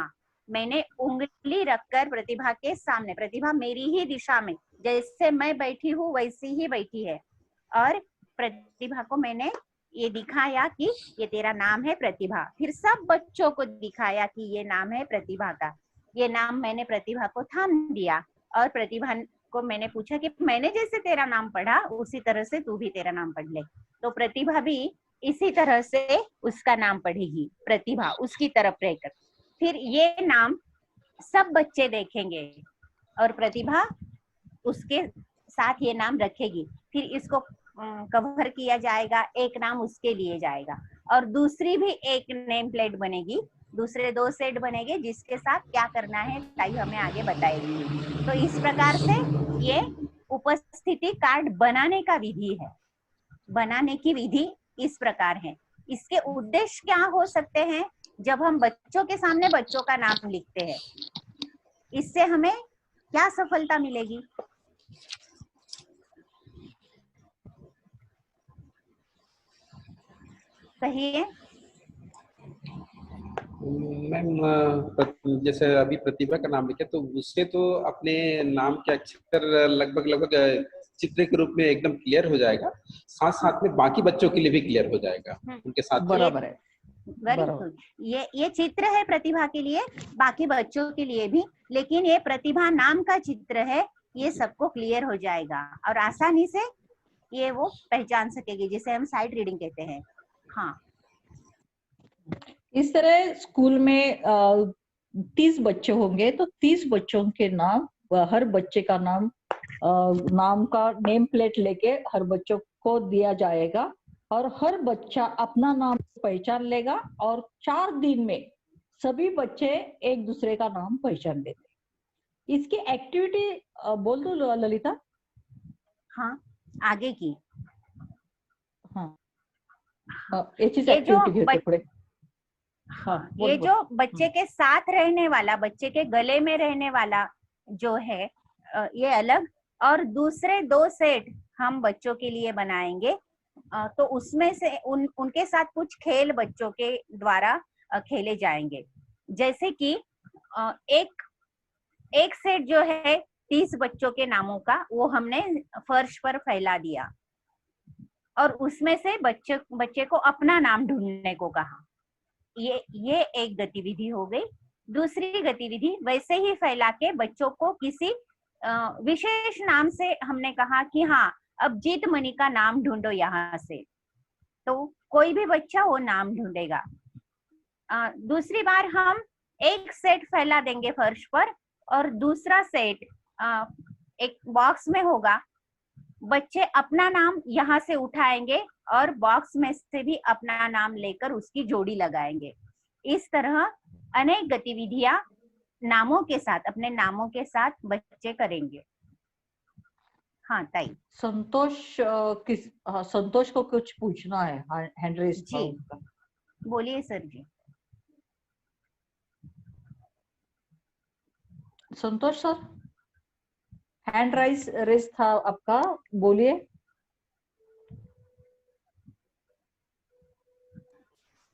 मैंने उंगली रखकर प्रतिभा के सामने, प्रतिभा मेरी ही दिशा में, जैसे मैं बैठी हूँ वैसी ही बैठी है, और प्रतिभा को मैंने ये दिखाया कि ये तेरा नाम है प्रतिभा। फिर सब बच्चों को दिखाया कि ये नाम है प्रतिभा का। ये नाम मैंने प्रतिभा को थाम दिया, और प्रतिभा को मैंने पूछा कि मैंने जैसे तेरा नाम पढ़ा उसी तरह से तू भी तेरा नाम पढ़ ले। तो प्रतिभा भी इसी तरह से उसका नाम पढ़ेगी, प्रतिभा उसकी तरफ रहकर। फिर ये नाम सब बच्चे देखेंगे और प्रतिभा उसके साथ ये नाम रखेगी। फिर इसको कवर किया जाएगा, एक नाम उसके लिए जाएगा, और दूसरी भी एक नेम प्लेट बनेगी, दूसरे 2 सेट बनेंगे जिसके साथ क्या करना है ताई हमें आगे बताएगी। तो इस प्रकार से ये उपस्थिति कार्ड बनाने का विधि है, बनाने की विधि इस प्रकार है। इसके उद्देश्य क्या हो सकते हैं? जब हम बच्चों के सामने बच्चों का नाम लिखते हैं, इससे हमें क्या सफलता मिलेगी? कहिए। मैम जैसे अभी प्रतिभा का नाम लिखा तो उससे तो अपने नाम के अक्षर लगभग चित्र के रूप में एकदम क्लियर हो जाएगा, साथ साथ में बाकी बच्चों के लिए भी क्लियर हो जाएगा उनके साथ। बराबर है, वेरी गुड। ये चित्र है प्रतिभा के लिए, बाकी बच्चों के लिए भी, लेकिन ये प्रतिभा नाम का चित्र है, ये सबको क्लियर हो जाएगा और आसानी से ये वो पहचान सकेगी, जिसे हम साइट रीडिंग कहते हैं। हाँ, इस तरह स्कूल में 30 बच्चे होंगे तो 30 बच्चों के नाम, हर बच्चे का नाम का नेम प्लेट लेके हर बच्चों को दिया जाएगा और हर बच्चा अपना नाम पहचान लेगा और 4 दिन में सभी बच्चे एक दूसरे का नाम पहचान लेते। इसकी एक्टिविटी बोल दो ललिता। हाँ, आगे की। हाँ, ये चीज एक्टिविटी के टुकड़े। हाँ, ये जो बच्चे के साथ रहने वाला, बच्चे के गले में रहने वाला जो है ये अलग, और दूसरे 2 सेट हम बच्चों के लिए बनाएंगे। तो उसमें से उनके साथ कुछ खेल बच्चों के द्वारा खेले जाएंगे। जैसे कि एक सेट जो है 30 बच्चों के नामों का, वो हमने फर्श पर फैला दिया और उसमें से बच्चे को अपना नाम ढूंढने को कहा। ये एक गतिविधि हो गई। दूसरी गतिविधि वैसे ही फैला के बच्चों को किसी विशेष नाम से हमने कहा कि हाँ, अब जीत मनी का नाम ढूंढो यहाँ से, तो कोई भी बच्चा वो नाम ढूंढेगा। दूसरी बार हम एक सेट फैला देंगे फर्श पर और दूसरा सेट एक बॉक्स में होगा। बच्चे अपना नाम यहाँ से उठाएंगे और बॉक्स में से भी अपना नाम लेकर उसकी जोड़ी लगाएंगे। इस तरह अनेक गतिविधियां नामों के साथ, अपने नामों के साथ बच्चे करेंगे। हाँ ताई। संतोष को कुछ पूछना है, हैंड रेज था उनका। बोलिए सर जी। संतोष सर, हैंड रेज था आपका, बोलिए।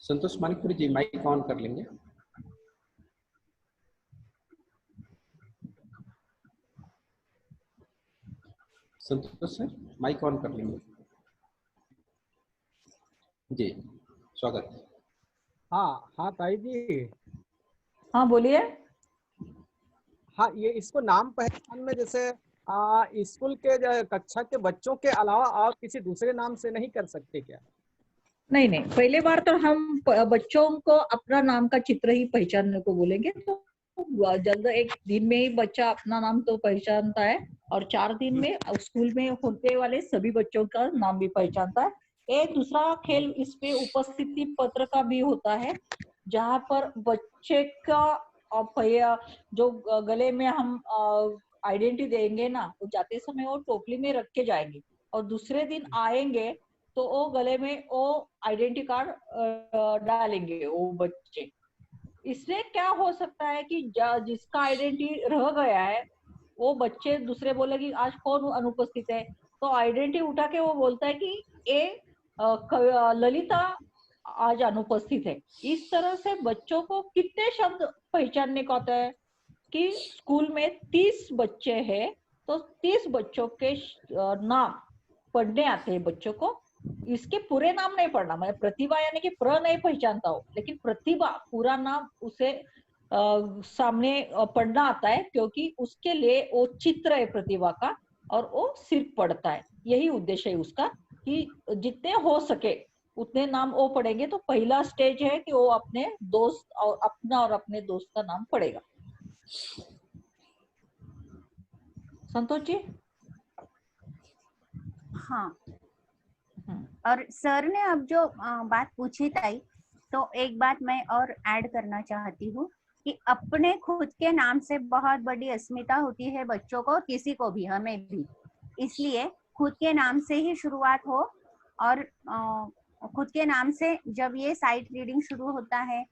संतोष मानिकपुरी जी माइक ऑन कर लेंगे। संतोष सर माइक ऑन कर लेंगे जी, स्वागत। हाँ ताई जी। हाँ बोलिए। हाँ, ये इसको नाम पहचान में जैसे स्कूल के कक्षा के बच्चों के अलावा और किसी दूसरे नाम से नहीं कर सकते क्या? नहीं, पहले बार तो हम बच्चों को अपना नाम का चित्र ही पहचानने को बोलेंगे, तो जल्द एक दिन में ही बच्चा अपना नाम तो पहचानता है और 4 दिन में स्कूल में होने वाले सभी बच्चों का नाम भी पहचानता है। एक दूसरा खेल इसमें उपस्थिति पत्र का भी होता है, जहाँ पर बच्चे का जो गले में हम आइडेंटिटी देंगे ना, वो जाते समय वो टोकरी में रख के जाएंगे और दूसरे दिन आएंगे तो वो गले में वो आइडेंटिटी कार्ड डालेंगे वो बच्चे। इससे क्या हो सकता है कि जिसका आइडेंटिटी रह गया है वो बच्चे दूसरे बोले कि आज कौन अनुपस्थित है, तो आइडेंटिटी उठा के वो बोलता है कि ये ललिता आज अनुपस्थित है। इस तरह से बच्चों को कितने शब्द पहचानने को आता है कि स्कूल में 30 बच्चे हैं तो 30 बच्चों के नाम पढ़ने आते हैं बच्चों को। इसके पूरे नाम नहीं पढ़ना, मैं प्रतिभा यानी कि प्र नहीं पहचानता हूँ, लेकिन प्रतिभा पूरा नाम उसे सामने पढ़ना आता है, क्योंकि उसके लिए वो चित्र है प्रतिभा का और वो सिर्फ पढ़ता है। यही उद्देश्य है उसका कि जितने हो सके उतने नाम वो पढ़ेंगे। तो पहला स्टेज है कि वो अपने दोस्त और अपने दोस्त का नाम पढ़ेगा। संतोष जी। हाँ, और सर ने अब जो बात पूछी ताई, तो एक बात मैं और ऐड करना चाहती हूँ कि अपने खुद के नाम से बहुत बड़ी अस्मिता होती है बच्चों को, किसी को भी, हमें भी। इसलिए खुद के नाम से ही शुरुआत हो और खुद के नाम से जब ये साइट रीडिंग शुरू होता है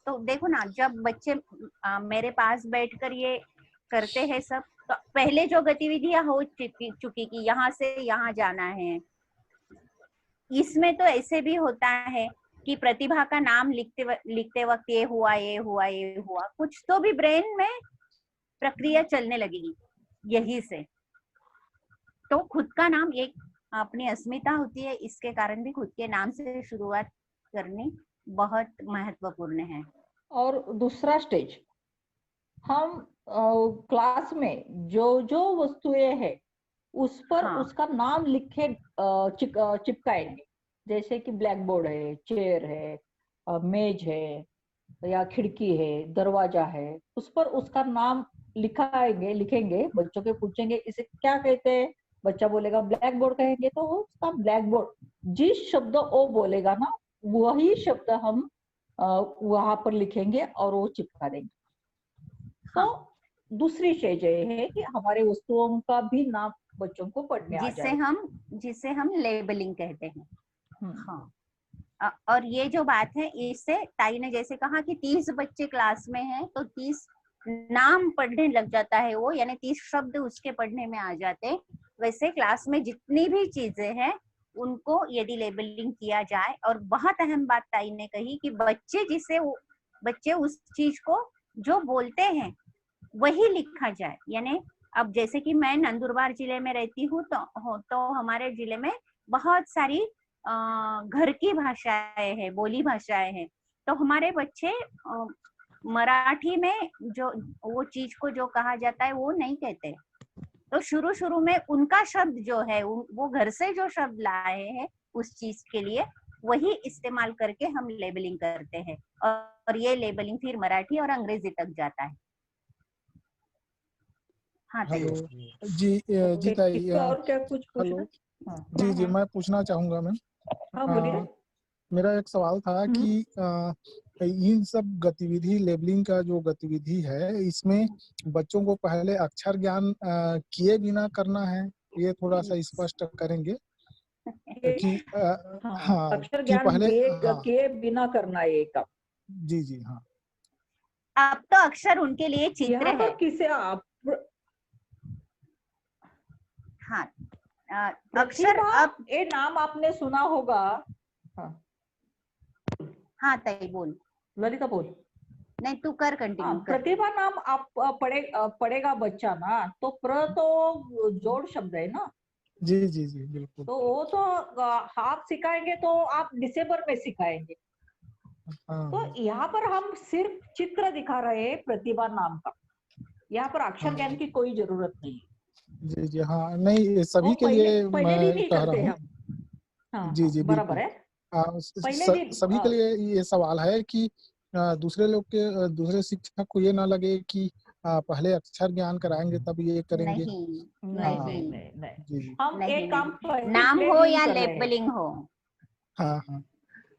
तो देखो ना, जब बच्चे मेरे पास बैठकर ये करते हैं सब, तो पहले जो गतिविधियां हो चुकी कि यहाँ से यहाँ जाना है, इसमें तो ऐसे भी होता है कि प्रतिभा का नाम लिखते वक्त ये हुआ ये हुआ ये हुआ, कुछ तो भी ब्रेन में प्रक्रिया चलने लगेगी यही से। तो खुद का नाम एक अपनी अस्मिता होती है, इसके कारण भी खुद के नाम से शुरुआत करनी बहुत महत्वपूर्ण है। और दूसरा स्टेज, हम क्लास में जो जो वस्तुएं है उस पर उसका नाम लिखे चिपकाएंगे। जैसे कि ब्लैक बोर्ड है, चेयर है, मेज है, या खिड़की है, दरवाजा है, उस पर उसका नाम लिखेंगे। बच्चों के पूछेंगे इसे क्या कहते हैं, बच्चा बोलेगा ब्लैक बोर्ड कहेंगे, तो उसका ब्लैक बोर्ड जिस शब्द वो बोलेगा ना वही शब्द हम वहां पर लिखेंगे और वो चिपका देंगे। तो दूसरी चीज ये है कि हमारे वस्तुओं का भी नाम बच्चों को पढ़ने आ जाए, जिसे हम लेबलिंग कहते हैं। हाँ, और ये जो बात है, इससे ताई ने जैसे कहा कि 30 बच्चे क्लास में हैं तो 30 नाम पढ़ने लग जाता है वो, यानी 30 शब्द उसके पढ़ने में आ जाते। वैसे क्लास में जितनी भी चीजें हैं उनको यदि लेबलिंग किया जाए, और बहुत अहम बात ताई ने कही कि बच्चे उस चीज को जो बोलते हैं वही लिखा जाए। यानी अब जैसे कि मैं नंदुरबार जिले में रहती हूँ तो हमारे जिले में बहुत सारी घर की भाषाएं हैं, बोली भाषाएं हैं, तो हमारे बच्चे मराठी में जो वो चीज को जो कहा जाता है वो नहीं कहते। तो शुरू में उनका शब्द जो है वो घर से जो शब्द लाए हैं उस चीज के लिए वही इस्तेमाल करके हम लेबलिंग करते हैं, और ये लेबलिंग फिर मराठी और अंग्रेजी तक जाता है। हाँ हेलो जी ताई, और क्या कुछ हेलो जी मैं पूछना चाहूंगा मैम। हाँ बोलिए। मेरा एक सवाल था कि इन सब गतिविधि, लेबलिंग का जो गतिविधि है, इसमें बच्चों को पहले अक्षर ज्ञान किए बिना करना है, ये थोड़ा सा स्पष्ट करेंगे कि अक्षर ज्ञान किए बिना करना है ये काम। जी हाँ। अब तो अक्षर उनके लिए चित्र है। किसे आप हाँ, अक्षर अब ये नाम आपने सुना होगा। हाँ ताई बोल, ललिता बोल। नहीं तू कर, कंटिन्यू कर। प्रतिभा नाम आप पढ़ेगा बच्चा ना, तो तो जोड़ शब्द है ना। जी बिल्कुल। तो वो तो आप सिखाएंगे तो आप दिसंबर में सिखाएंगे। तो यहाँ पर हम सिर्फ चित्र दिखा रहे हैं प्रतिभा नाम का, यहाँ पर अक्षर ज्ञान की कोई जरूरत नहीं है। जी हाँ, नहीं सभी के लिए मैं कह रहा हूँ। जी बराबर है। सभी के लिए ये सवाल है कि दूसरे शिक्षक को ये ना लगे कि पहले अक्षर ज्ञान कराएंगे तब ये करेंगे। नहीं। हम एक काम नाम हो या लेबलिंग हो। हाँ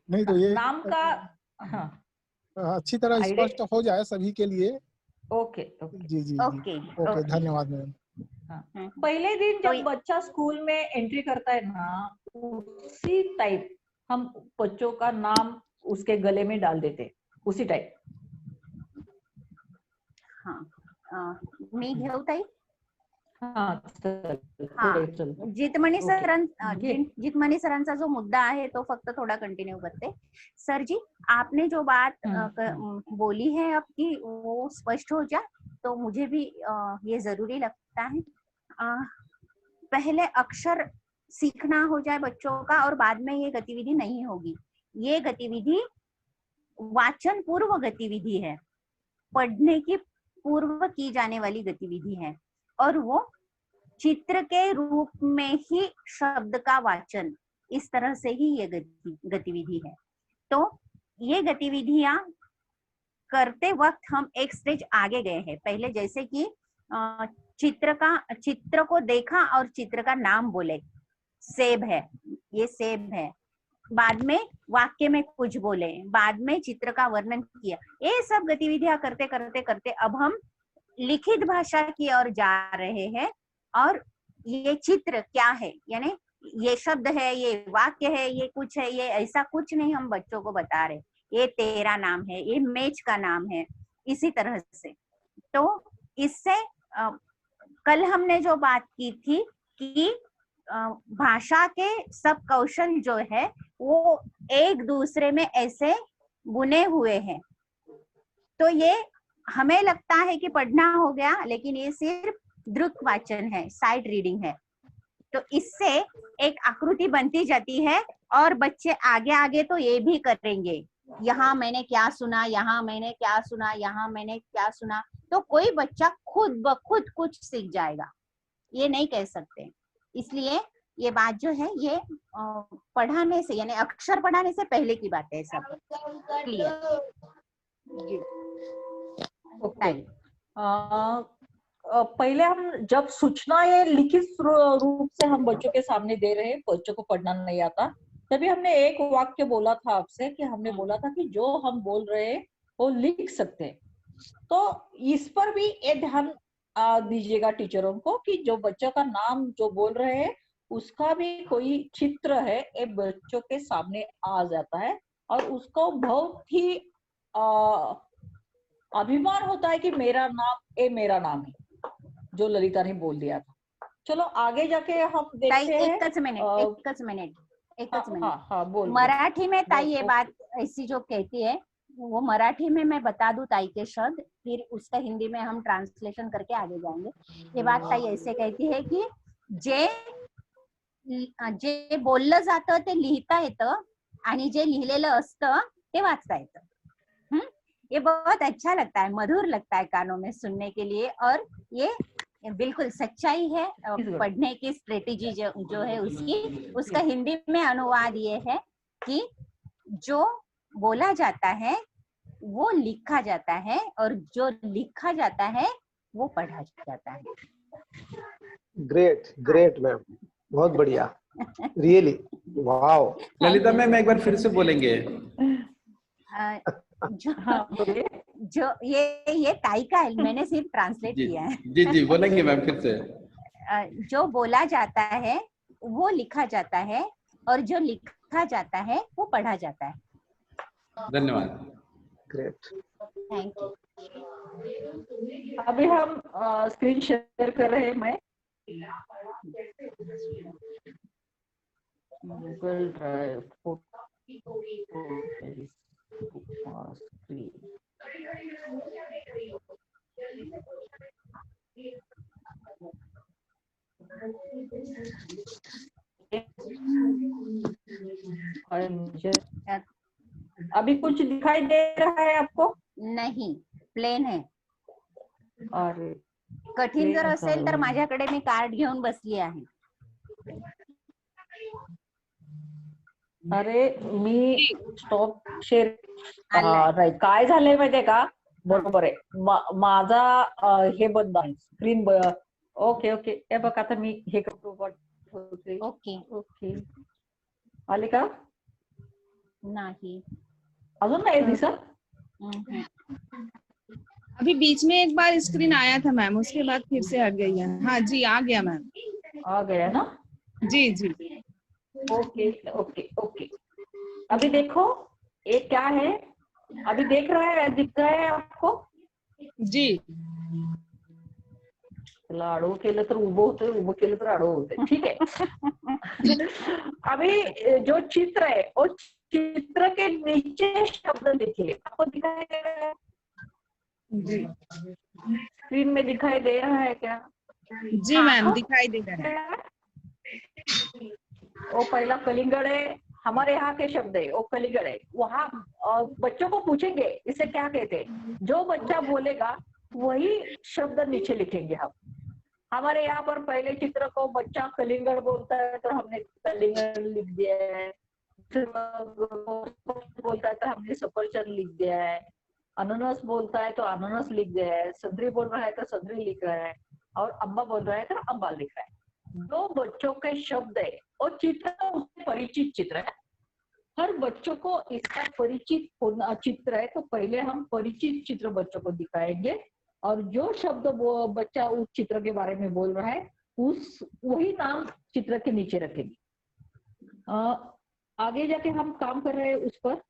नहीं तो ये नाम का अच्छी तरह स्पष्ट हो जाए सभी के लिए। ओके जी ओके धन्यवाद मैम। पहले दिन जब बच्चा स्कूल में एंट्री करता है ना, उसी टाइप हम बच्चों का नाम उसके गले में डाल देते, उसी टाइप। मी घेऊ ताई। जितमणी सरांचा जो मुद्दा आहे तो फक्त थोड़ा कंटिन्यू करते। सर जी, आपने जो बात बोली है अब की वो स्पष्ट हो जाए तो मुझे भी ये जरूरी लगता है। पहले अक्षर सीखना हो जाए बच्चों का और बाद में ये गतिविधि नहीं होगी। ये गतिविधि वाचन पूर्व गतिविधि है, पढ़ने की पूर्व की जाने वाली गतिविधि है, और वो चित्र के रूप में ही शब्द का वाचन, इस तरह से ही ये गतिविधि है। तो ये गतिविधियां करते वक्त हम एक स्टेज आगे गए हैं। पहले जैसे कि चित्र को देखा और चित्र का नाम बोले, सेब है, ये सेब है, बाद में वाक्य में कुछ बोले, बाद में चित्र का वर्णन किया। ये सब गतिविधियां करते करते करते अब हम लिखित भाषा की ओर जा रहे हैं, और ये चित्र क्या है, यानी ये शब्द है, ये वाक्य है, ये कुछ है, ये ऐसा कुछ नहीं हम बच्चों को बता रहे। ये तेरा नाम है, ये मेज का नाम है, इसी तरह से। तो इससे कल हमने जो बात की थी कि भाषा के सब कौशल जो है वो एक दूसरे में ऐसे बुने हुए हैं। तो ये हमें लगता है कि पढ़ना हो गया, लेकिन ये सिर्फ दृक वाचन है, साइड रीडिंग है। तो इससे एक आकृति बनती जाती है और बच्चे आगे आगे तो ये भी करेंगे, यहाँ मैंने क्या सुना, यहाँ मैंने क्या सुना, यहाँ मैंने क्या सुना। तो कोई बच्चा खुद ब खुद कुछ सीख जाएगा, ये नहीं कह सकते। इसलिए ये बात जो है ये पढ़ाने से, यानी अक्षर पढ़ाने से पहले की बात है। सब क्लियर? ओके। पहले हम जब सूचना ये लिखित रूप से हम बच्चों के सामने दे रहे हैं, बच्चों को पढ़ना नहीं आता, तभी हमने एक वाक्य बोला था आपसे कि हमने बोला था कि जो हम बोल रहे हैं वो लिख सकते हैं। तो इस पर भी ये ध्यान दीजिएगा टीचरों को कि जो बच्चों का नाम जो बोल रहे हैं उसका भी कोई चित्र है, ये बच्चों के सामने आ जाता है और उसको बहुत ही अभिमान होता है कि मेरा नाम है, जो ललिता ने बोल दिया था। चलो आगे जाके हम देखते हैं। एकच मिनिट। हाँ, बोल। मराठी में ताई ये बात ऐसी जो कहती है, वो मराठी में मैं बता दूं ताई के शब्द, फिर उसका हिंदी में हम ट्रांसलेशन करके आगे जाएंगे। ये बात ताई ऐसे कहती है कि जे बोललं जातं ते लिहिता येतं आणि जे लिहिलेलं असतं ते वाचता येतं। ये बहुत अच्छा लगता है, मधुर लगता है कानों में सुनने के लिए, और ये बिल्कुल सच्चाई है। पढ़ने की स्ट्रेटेजी जो है उसका हिंदी में अनुवाद ये है कि जो बोला जाता है वो लिखा जाता है और जो लिखा जाता है वो पढ़ा जाता है। ग्रेट मैम, बहुत बढ़िया, रियली वाओ। ललिता मैम एक बार फिर से बोलेंगे? जो ये ताई का है, मैंने सिर्फ ट्रांसलेट किया है। जी बोलेंगे मैम फिर से। जो बोला जाता है वो लिखा जाता है और जो लिखा जाता है वो पढ़ा जाता है। धन्यवाद। Great, thank you. अभी हम स्क्रीन शेयर कर रहे हैं। मैं गूगल ड्राइव अभी कुछ दिखाई दे रहा है आपको? नहीं, प्लेन है। और कठीण जर असेल तर माझ्याकडे मी कार्ड घेऊन बसली आहे। अरे मी स्टॉप शेअर राईट, काय झालंय माहितीये का? बरोबर आहे, माझा हे बंद आहे, स्क्रीन। ओके हे बघ, आता मी हे करतो। ओके आले का? नहीं, अजून नाही दिसत? अभी बीच में एक बार स्क्रीन आया था मैम, उसके बाद फिर से हट गई है। हाँ जी, आ गया मैम। आ गया ना? जी। ओके। अभी देखो ये क्या है, अभी दिख रहा है आपको? जी। आडवं केलं तर उभं होतं, उभं केलं तर आडवं होतं, ठीक है। अभी जो चित्र है वो चित्र के नीचे शब्द लिखे, आपको दिखाई दे रहा है? जी, स्क्रीन में दिखाई दे रहा है क्या? जी मैम, दिखाई दे रहा है। वो पहला कलिंगड़ है, हमारे यहाँ के शब्द है, वो कलिंगड़ है। वहाँ बच्चों को पूछेंगे इसे क्या कहते हैं, जो बच्चा बोलेगा वही शब्द नीचे लिखेंगे हम। हमारे यहाँ पर पहले चित्र को बच्चा कलिंगड़ बोलता है तो हमने कलिंगड़ लिख दिया है, बोलता है तो हमने सफरचंद लिख दिया है, अनानास बोलता है तो अनानास लिख दिया है, संतरी बोल रहा है तो संतरी लिख रहा है, और अम्बा बोल रहा है तो अम्बा लिख रहा है। दो बच्चों के शब्द है और चित्र उससे परिचित चित्र है। हर बच्चों को इसका परिचित होना चित्र है, तो पहले हम परिचित चित्र बच्चों को दिखाएंगे और जो शब्द वो बच्चा उस चित्र के बारे में बोल रहा है वही नाम चित्र के नीचे रखेंगे। आगे जाके हम काम कर रहे हैं उस पर।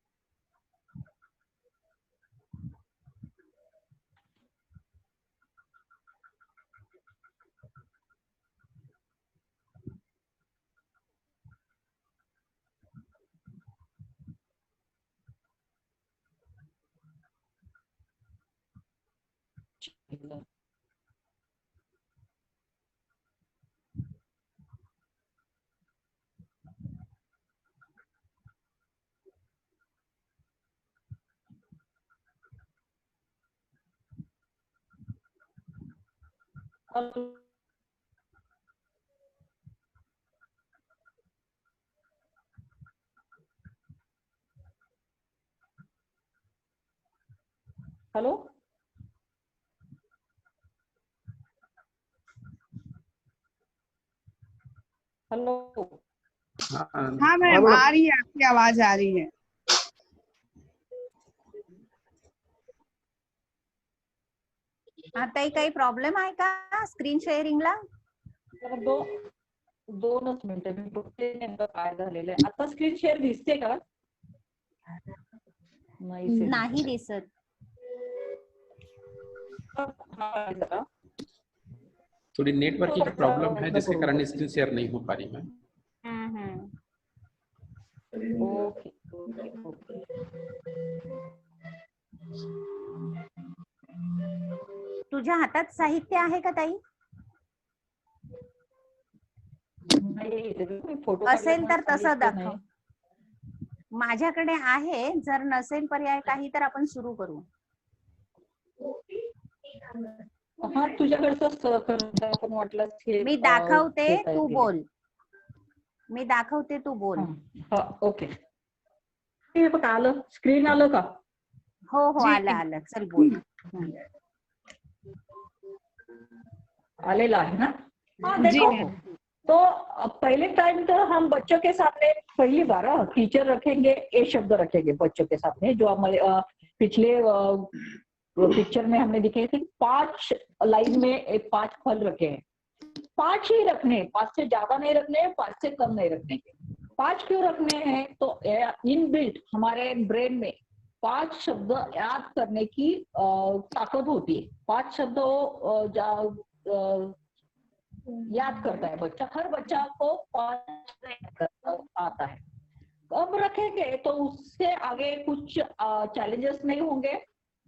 सर। Hello, hello. हाँ मैम, आ रही है, आपकी आवाज आ रही है। आता काही प्रॉब्लेम आहे का स्क्रीन शेअरिंगला? दोनच मिनिटं, मी बघते नेमकं काय झालेलं आहे. आता स्क्रीन शेअर दिसते का? नाही दिसत. थोड़ी नेटवर्क की प्रॉब्लम है जिसके कारण स्क्रीन शेयर नहीं हो पा रही है। Okay okay okay. तुझ्या हातात साहित्य आहे का ताई? असेल तर तसं दाखव. माझ्याकडे आहे, जर नसेल पर्याय काही तर आपण सुरू करू. हा, तुझ्याकडचं आपण वाटलं. मी दाखवते, तू बोल. मी दाखवते, तू बोल. ओके. हे बघ, आलं स्क्रीन आलं का? हो हो, आलं आलं. चल बोल. आलेला है ना? हाँ देखो, तो पहले टाइम तो हम बच्चों के सामने पहली बार टीचर रखेंगे, ए शब्द रखेंगे बच्चों के सामने, जो हमारे पिछले पिक्चर में हमने दिखे थे 5 लाइन में 5 फल रखे हैं। 5 ही रखने, 5 से ज्यादा नहीं रखने, 5 से कम नहीं रखने। 5 क्यों रखने हैं? तो इनबिल्ट हमारे ब्रेन में 5 शब्द याद करने की ताकत होती है। 5 शब्द याद करता है बच्चा, हर बच्चा को 5 आता है। अब रखेंगे तो उससे आगे कुछ चैलेंजेस नहीं होंगे,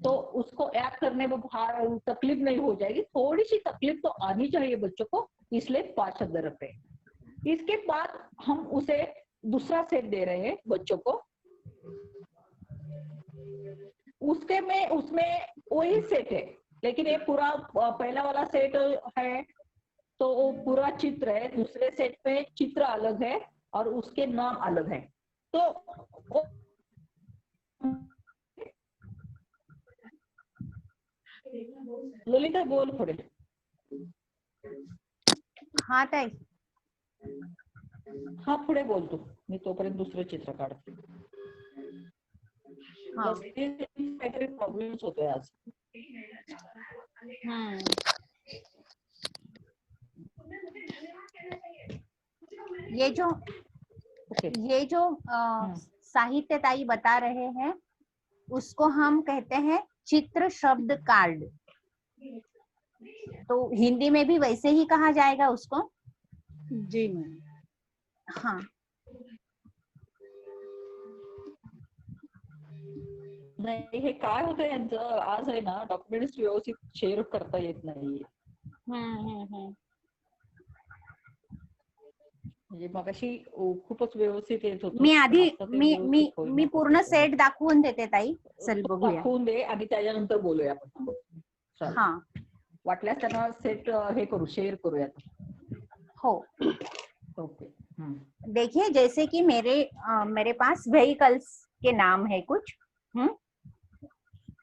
तो उसको याद करने में तकलीफ नहीं हो जाएगी। थोड़ी सी तकलीफ तो आनी चाहिए बच्चों को, इसलिए 5 शब्द रखते हैं। इसके बाद हम उसे दूसरा सेट दे रहे हैं बच्चों को। उसमें वही सेट है, लेकिन ये पूरा पहला वाला सेट है तो वो पूरा चित्र है, दूसरे सेट में चित्र अलग है और उसके नाम अलग है। तो ललिता बोल थोडे. हा ताई. हा पुढे बोल तू, मी तोपर्यंत दुसरं चित्र काढते. काहीतरी प्रॉब्लेम्स होतोय आज. ये जो साहित्य ताई बता रहे हैं उसको हम कहते हैं चित्र शब्द कार्ड। तो हिंदी में भी वैसे ही कहा जाएगा उसको? जी मैम। हाँ, नाही हे काय होतंय यांचं आज आहे ना, डॉक्युमेंट्स व्यवस्थित शेअर करता येत नाहीये. म्हणजे मगाशी खूपच व्यवस्थित येत होतं. मी आधी मी पूर्ण सेट दाखवून देते ताई. चल बघूया. दाखवून दे आणि त्याच्यानंतर बोलूया आपण. हाँ, वाटल्यास त्यांना सेट हे करू, शेअर करूयात. हो ओके. देखिए, जैसे कि मेरे पास व्हीकल्स के नाम है कुछ।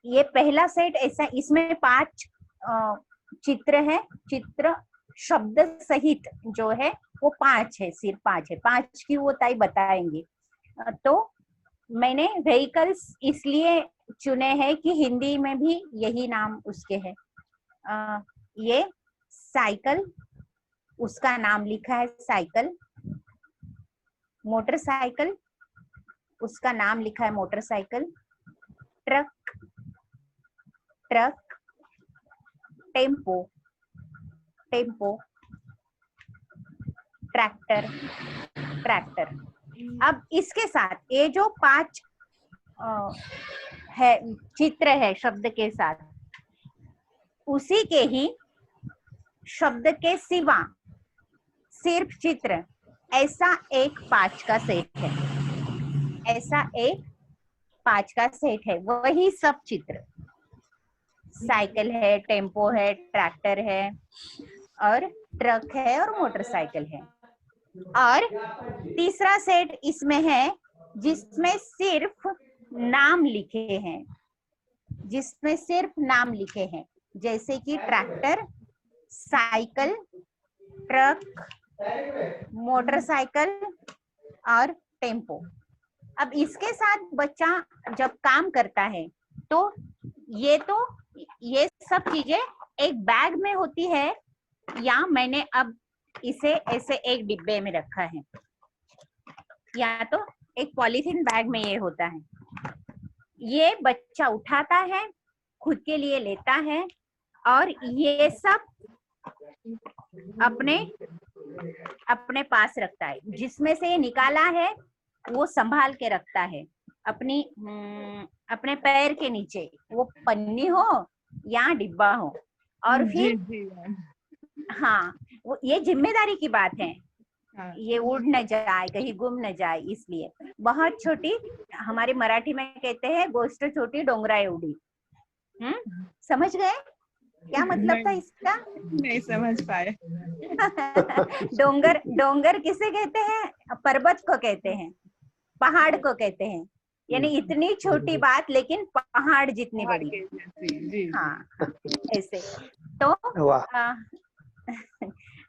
ये पहला सेट ऐसा, इसमें 5 चित्र है। चित्र शब्द सहित जो है वो 5 है, सिर्फ 5 है। 5 की वो ताई बताएंगे। तो मैंने व्हीकल्स इसलिए चुने हैं कि हिंदी में भी यही नाम उसके है। ये साइकिल, उसका नाम लिखा है साइकिल। मोटरसाइकिल, उसका नाम लिखा है motorcycle. Truck, truck. Tempo, tempo. Tractor, tractor. अब इसके साथ ये जो 5 है चित्र है शब्द के साथ, उसी के ही शब्द के सिवा सिर्फ चित्र, ऐसा एक 5 का सेट है, ऐसा एक 5 का सेट है, वही सब चित्र। साइकिल है, टेम्पो है, ट्रैक्टर है और ट्रक है और मोटरसाइकिल है। और तीसरा सेट इसमें है जिसमें सिर्फ नाम लिखे हैं, जिसमें सिर्फ नाम लिखे हैं, जैसे कि ट्रैक्टर, साइकिल, ट्रक, मोटरसाइकिल और टेम्पो। अब इसके साथ बच्चा जब काम करता है तो ये सब चीजें एक बैग में होती है, या मैंने अब इसे ऐसे एक डिब्बे में रखा है, या तो एक पॉलीथीन बैग में ये होता है। ये बच्चा उठाता है, खुद के लिए लेता है और ये सब अपने पास रखता है। जिसमें से ये निकाला है वो संभाल के रखता है अपने पैर के नीचे, वो पन्नी हो या डिब्बा हो। और फिर हाँ, वो ये जिम्मेदारी की बात है, ये उड़ न जाए, कहीं गुम न जाए, इसलिए बहुत छोटी, हमारी मराठी में कहते हैं गोष्ट छोटी डोंगरा एवढी। समझ गए क्या मतलब था इसका? नहीं समझ पाए। डोंगर किसे कहते हैं? पर्वत को कहते हैं, पहाड़ को कहते हैं। यानी इतनी छोटी बात लेकिन पहाड़ जितनी बड़ी। हाँ, ऐसे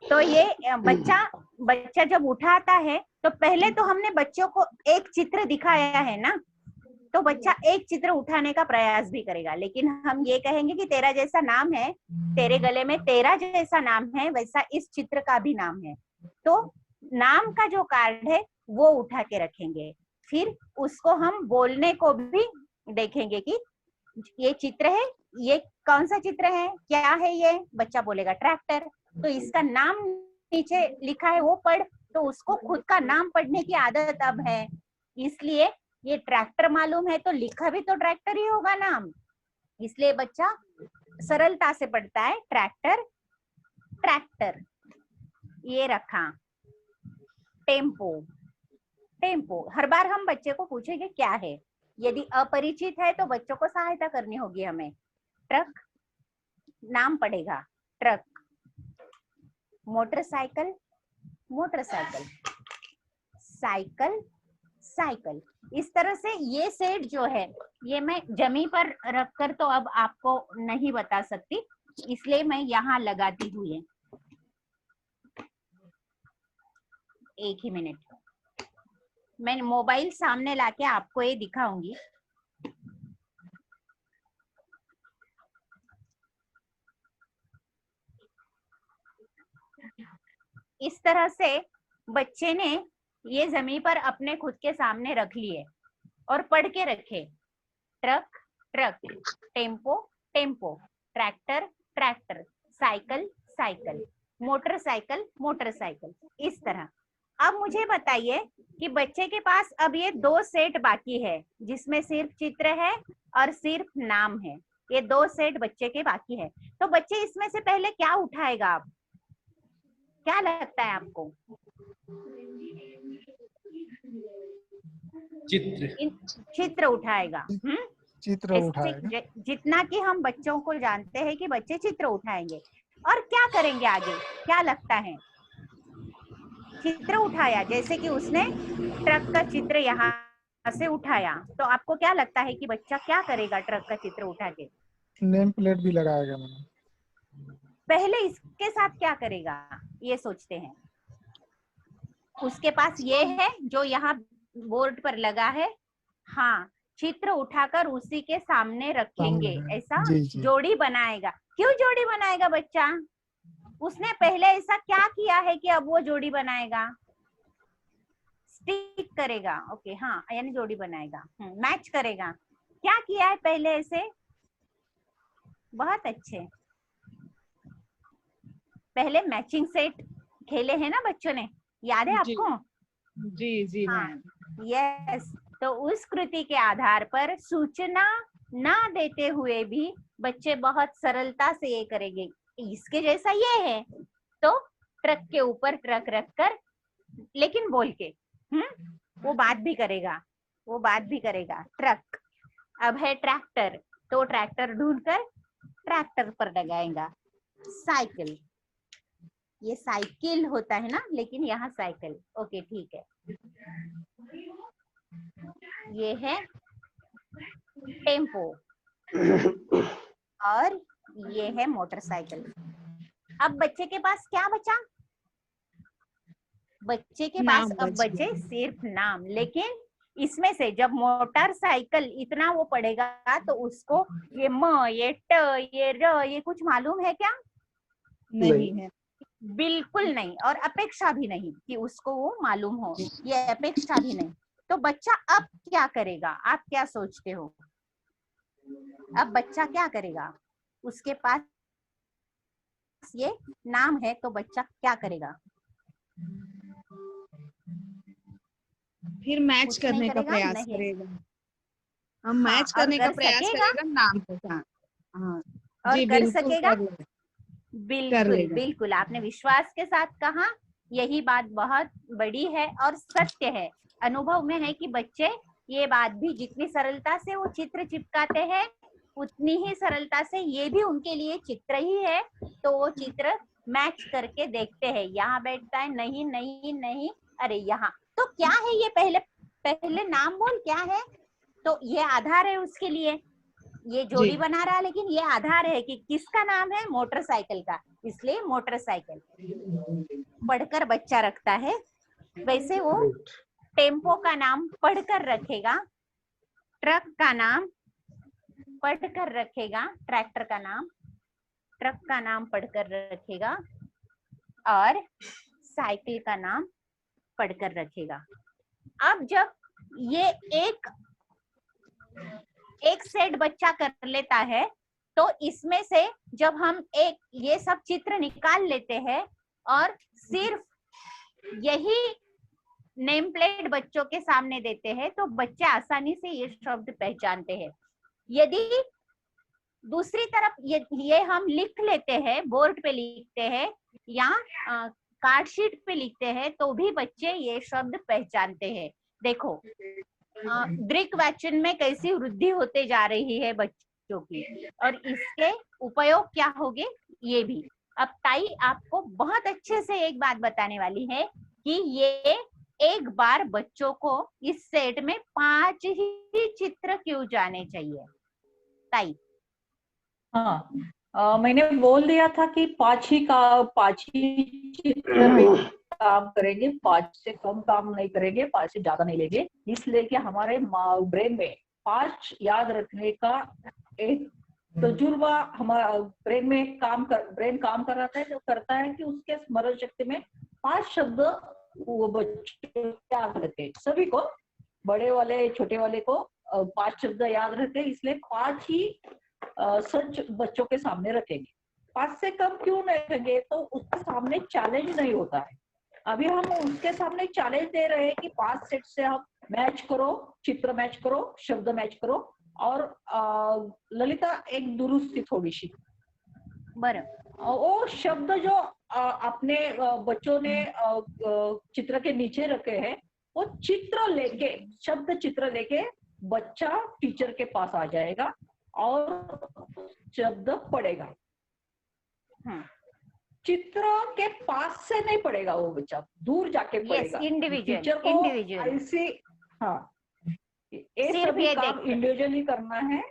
तो ये बच्चा जब उठाता है तो पहले तो हमने बच्चों को एक चित्र दिखाया है ना, तो बच्चा एक चित्र उठाने का प्रयास भी करेगा। लेकिन हम ये कहेंगे कि तेरा जैसा नाम है, तेरे गले में तेरा जैसा नाम है, वैसा इस चित्र का भी नाम है। तो नाम का जो कार्ड है वो उठा के रखेंगे। फिर उसको हम बोलने को भी देखेंगे कि ये चित्र है, ये कौन सा चित्र है, क्या है ये? बच्चा बोलेगा ट्रैक्टर, तो इसका नाम नीचे लिखा है वो पढ़। तो उसको खुद का नाम पढ़ने की आदत अब है, इसलिए ये ट्रैक्टर मालूम है तो लिखा भी तो ट्रैक्टर ही होगा नाम, इसलिए बच्चा सरलता से पढ़ता है ट्रैक्टर ट्रैक्टर। ये रखा टेम्पो टेम्पो। हर बार हम बच्चे को पूछेंगे क्या है, यदि अपरिचित है तो बच्चों को सहायता करनी होगी हमें। ट्रक नाम पड़ेगा truck, motorcycle motorcycle, cycle cycle. इस तरह से ये सेट जो है ये मैं जमी पर रखकर तो अब आपको नहीं बता सकती, इसलिए मैं यहाँ लगाती हुई है। एक ही मिनट, मैं मोबाइल सामने लाके आपको ये दिखाऊंगी। इस तरह से बच्चे ने ये जमीन पर अपने खुद के सामने रख लिए और पढ़ के रखे। Truck truck, tempo tempo, tractor tractor, cycle cycle, motorcycle motorcycle. इस तरह अब मुझे बताइए कि बच्चे के पास अब ये 2 सेट बाकी है जिसमें सिर्फ चित्र है और सिर्फ नाम है। ये 2 सेट बच्चे के बाकी है, तो बच्चे इसमें से पहले क्या उठाएगा? आप क्या लगता है आपको? चित्र उठाएगा। चित्र उठाएगा। जितना कि हम बच्चों को जानते हैं कि बच्चे चित्र उठाएंगे। और क्या करेंगे आगे, क्या लगता है? चित्र उठाया, जैसे कि उसने ट्रक का चित्र यहाँ से उठाया, तो आपको क्या लगता है कि बच्चा क्या करेगा ट्रक का चित्र उठा के? नेम प्लेट भी लगाएगा। मैंने पहले इसके साथ क्या करेगा ये सोचते हैं। उसके पास ये है जो यहाँ बोर्ड पर लगा है। हाँ, चित्र उठाकर उसी के सामने रखेंगे, ऐसा जोड़ी बनाएगा। क्यों जोड़ी बनाएगा बच्चा? उसने पहले ऐसा क्या किया है कि अब वो जोड़ी बनाएगा? स्टिक करेगा। ओके, हाँ, यानी जोड़ी बनाएगा, मैच करेगा। क्या किया है पहले ऐसे? बहुत अच्छे, पहले मैचिंग सेट खेले हैं ना बच्चों ने, याद है आपको? जी जी हाँ, यस। तो उस कृति के आधार पर सूचना ना देते हुए भी बच्चे बहुत सरलता से ये करेंगे, इसके जैसा ये है, तो ट्रक के ऊपर ट्रक रखकर, लेकिन बोल के वो बात भी करेगा, वो बात भी करेगा। ट्रक, अब है ट्रैक्टर, तो ट्रैक्टर ढूंढकर ट्रैक्टर पर लगाएगा। साइकिल, ये साइकिल होता है ना, लेकिन यहाँ साइकिल, ओके ठीक है। ये है टेम्पो और ये है मोटरसाइकिल। अब बच्चे के पास क्या बचा? बच्चे के पास अब बचे सिर्फ नाम, लेकिन इसमें से जब मोटरसाइकिल इतना वो पढ़ेगा तो उसको ये म, ये ट, ये र, ये कुछ मालूम है क्या? नहीं है, बिल्कुल नहीं, और अपेक्षा भी नहीं कि उसको वो मालूम हो, ये अपेक्षा भी नहीं। तो बच्चा अब क्या करेगा? आप क्या सोचते हो? अब बच्चा क्या करेगा? उसके पास ये नाम है, तो बच्चा क्या करेगा? फिर मैच करने का प्रयास करेगा। हम मैच करने का प्रयास करेगा नाम के साथ। हाँ, और जी, कर सकेगा? बिल्कुल बिल्कुल, आपने विश्वास के साथ कहा, यही बात बहुत बड़ी है और सत्य है। अनुभव में है कि बच्चे ये बात भी, जितनी सरलता से वो चित्र चिपकाते हैं उतनी ही सरलता से ये भी उनके लिए चित्र ही है, तो वो चित्र मैच करके देखते हैं। यहाँ बैठता है, नहीं नहीं नहीं, अरे यहाँ, तो क्या है ये? पहले नाम बोल, क्या है? तो ये आधार है उसके लिए, ये जोड़ी बना रहा है, लेकिन ये आधार है कि किसका नाम है? मोटरसाइकिल का, इसलिए मोटरसाइकिल पढ़कर बच्चा रखता है। वैसे वो टेम्पो का नाम पढ़कर रखेगा, ट्रक का नाम पढ़कर रखेगा, ट्रैक्टर का नाम, ट्रक का नाम पढ़कर रखेगा, और साइकिल का नाम पढ़कर रखेगा। अब जब ये एक सेट बच्चा कर लेता है, तो इसमें से जब हम एक ये सब चित्र निकाल लेते हैं और सिर्फ यही नेम प्लेट बच्चों के सामने देते हैं, तो बच्चे आसानी से ये शब्द पहचानते हैं। यदि दूसरी तरफ ये हम लिख लेते हैं, बोर्ड पे लिखते हैं या कार्ड शीट पे लिखते हैं, तो भी बच्चे ये शब्द पहचानते हैं। देखो दृक वाचन में कैसी वृद्धि होते जा रही है बच्चों की, और इसके उपयोग क्या होंगे ये भी। अब ताई आपको बहुत अच्छे से एक बात बताने वाली है कि ये एक बार बच्चों को इस सेट में 5 ही चित्र क्यों जाने चाहिए? ताई। हाँ, मैंने बोल दिया था कि 5 ही चित्र पे काम करेंगे, 5 से कम काम नहीं करेंगे, 5 से ज्यादा नहीं लेंगे, इसलिए कि हमारे ब्रेन में 5 याद रखने का एक तजुर्बा हमारा ब्रेन में ब्रेन काम कर रहा है, जो करता है कि उसके स्मरण शक्ति में 5 शब्द वो बच्चे याद रखे। सभी को, बड़े वाले छोटे वाले को 5 शब्द याद रखे, इसलिए 5 ही सच बच्चों के सामने रखेंगे। 5 से कम क्यों नहीं रखेंगे? तो उसके सामने चैलेंज नहीं होता है। अभी हम उसके सामने चैलेंज दे रहे हैं कि 5 सेट से आप मैच करो, चित्र मैच करो, शब्द मैच करो। और ललिता एक दुरुस्ती थोड़ी सी, वो शब्द जो अपने बच्चों ने चित्र के नीचे रखे हैं, वो चित्र लेके, शब्द चित्र लेके बच्चा टीचर के पास आ जाएगा और शब्द पढ़ेगा। चित्र के पास से नहीं पढ़ेगा वो बच्चा, दूर जाके पढ़ेगा। इंडिविजुअल ऐसे, हाँ, ये सभी काम इंडिविजुअली करना है।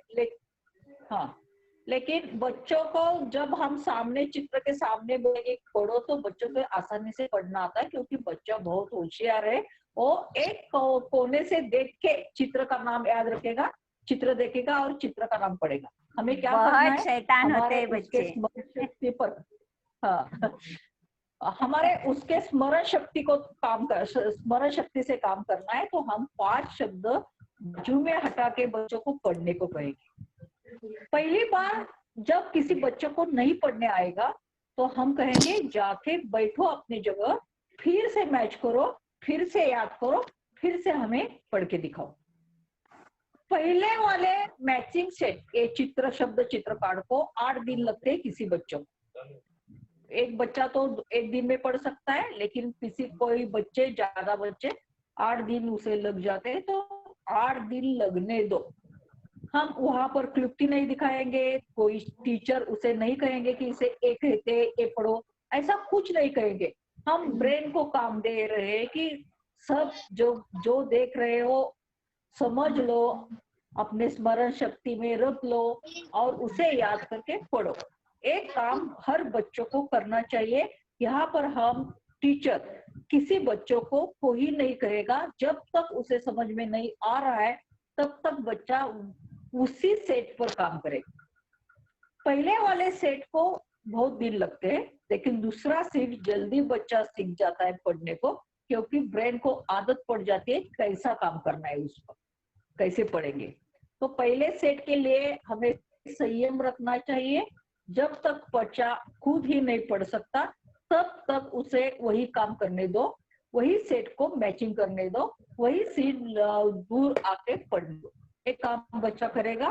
लेकिन बच्चों को जब हम सामने चित्र के सामने बोलेंगे पढ़ो, तो बच्चों को आसानी से पढ़ना आता है, क्योंकि बच्चा बहुत होशियार है। वो एक कोने से देख के चित्र का नाम याद रखेगा, चित्र देखेगा और चित्र का नाम पढ़ेगा। हमें क्या करना है? शैतान होते हैं बच्चे। शक्ति पर, हाँ, हमारे उसके स्मरण शक्ति से काम करना है। तो हम 5 शब्द बाजू में हटा के बच्चों को पढ़ने को कहेंगे। पहली बार जब किसी बच्चों को नहीं पढ़ने आएगा, तो हम कहेंगे जाके बैठो अपनी जगह, फिर से मैच करो, फिर से याद करो, फिर से हमें पढ़ के दिखाओ। पहले वाले मैचिंग सेट, ये चित्र शब्द चित्रकार को 8 दिन लगते हैं किसी बच्चों को। एक बच्चा तो 1 दिन में पढ़ सकता है, लेकिन किसी कोई बच्चे, ज्यादा बच्चे 8 दिन उसे लग जाते हैं, तो 8 दिन लगने दो। हम वहां पर क्लिप्टी नहीं दिखाएंगे, कोई टीचर उसे नहीं कहेंगे कि इसे एक कहते ये पढ़ो, ऐसा कुछ नहीं कहेंगे। हम ब्रेन को काम दे रहे हैं कि सब जो देख रहे हो समझ लो, अपने स्मरण शक्ति में रख लो और उसे याद करके पढ़ो। एक काम हर बच्चों को करना चाहिए। यहाँ पर हम टीचर किसी बच्चों को कोई नहीं कहेगा, जब तक उसे समझ में नहीं आ रहा है तब तक बच्चा उसी सेट पर काम करेगा। पहले वाले सेट को बहुत दिन लगते हैं, लेकिन दूसरा सेट जल्दी बच्चा सीख जाता है पढ़ने को, क्योंकि ब्रेन को आदत पड़ जाती है कैसा काम करना है, उसको कैसे पढ़ेंगे। तो पहले सेट के लिए हमें संयम रखना चाहिए। जब तक बच्चा खुद ही नहीं पढ़ सकता तब तक उसे वही काम करने दो, वही सेट को मैचिंग करने दो, वही सीट दूर आके पढ़ने दो। एक काम बच्चा करेगा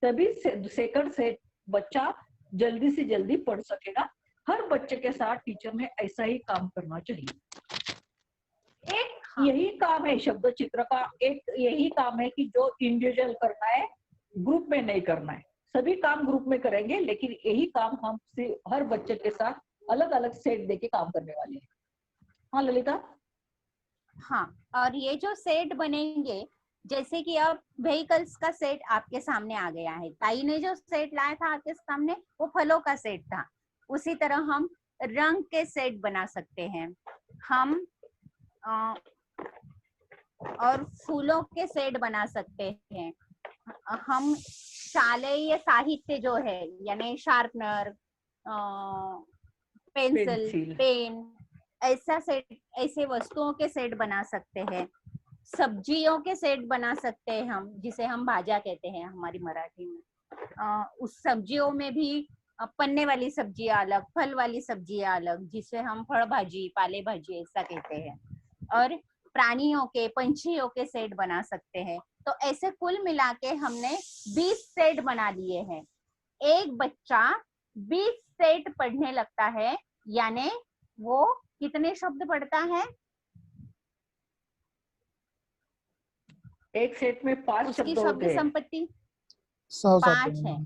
तभी सेकंड सेट बच्चा जल्दी से जल्दी पढ़ सकेगा। हर बच्चे के साथ टीचर ने ऐसा ही काम करना चाहिए। एक यही काम है शब्द चित्र का, एक यही काम है कि जो इंडिविजुअल करना है, ग्रुप में नहीं करना है। सभी काम ग्रुप में करेंगे, लेकिन यही काम हम हर बच्चे के साथ अलग अलग सेट देके काम करने वाले हैं। हाँ ललिता। हाँ, और ये जो सेट बनेंगे, जैसे कि अब व्हीकल्स का सेट आपके सामने आ गया है, ताई ने जो सेट लाया था आपके सामने वो फलों का सेट था। उसी तरह हम रंग के सेट बना सकते हैं, हम और फूलों के सेट बना सकते हैं। हम शालेय साहित्य जो है, यानी शार्पनर, पेंसिल, पेन, ऐसा सेट, ऐसे वस्तुओं के सेट बना सकते हैं। सब्जियों के सेट बना सकते हैं हम, जिसे हम भाजा कहते हैं हमारी मराठी में। उस सब्जियों में भी पन्ने वाली सब्जियां अलग, फल वाली सब्जियां अलग, जिसे हम फल भाजी, पाले भाजी ऐसा कहते हैं। और प्राणियों के, पंछियों के सेट बना सकते हैं। तो ऐसे कुल मिला के हमने 20 सेट बना लिए हैं। एक बच्चा 20 सेट पढ़ने लगता है, यानी वो कितने शब्द पढ़ता है? एक सेट में 5 शब्द होते हैं। शब्द संपत्ति 5 है,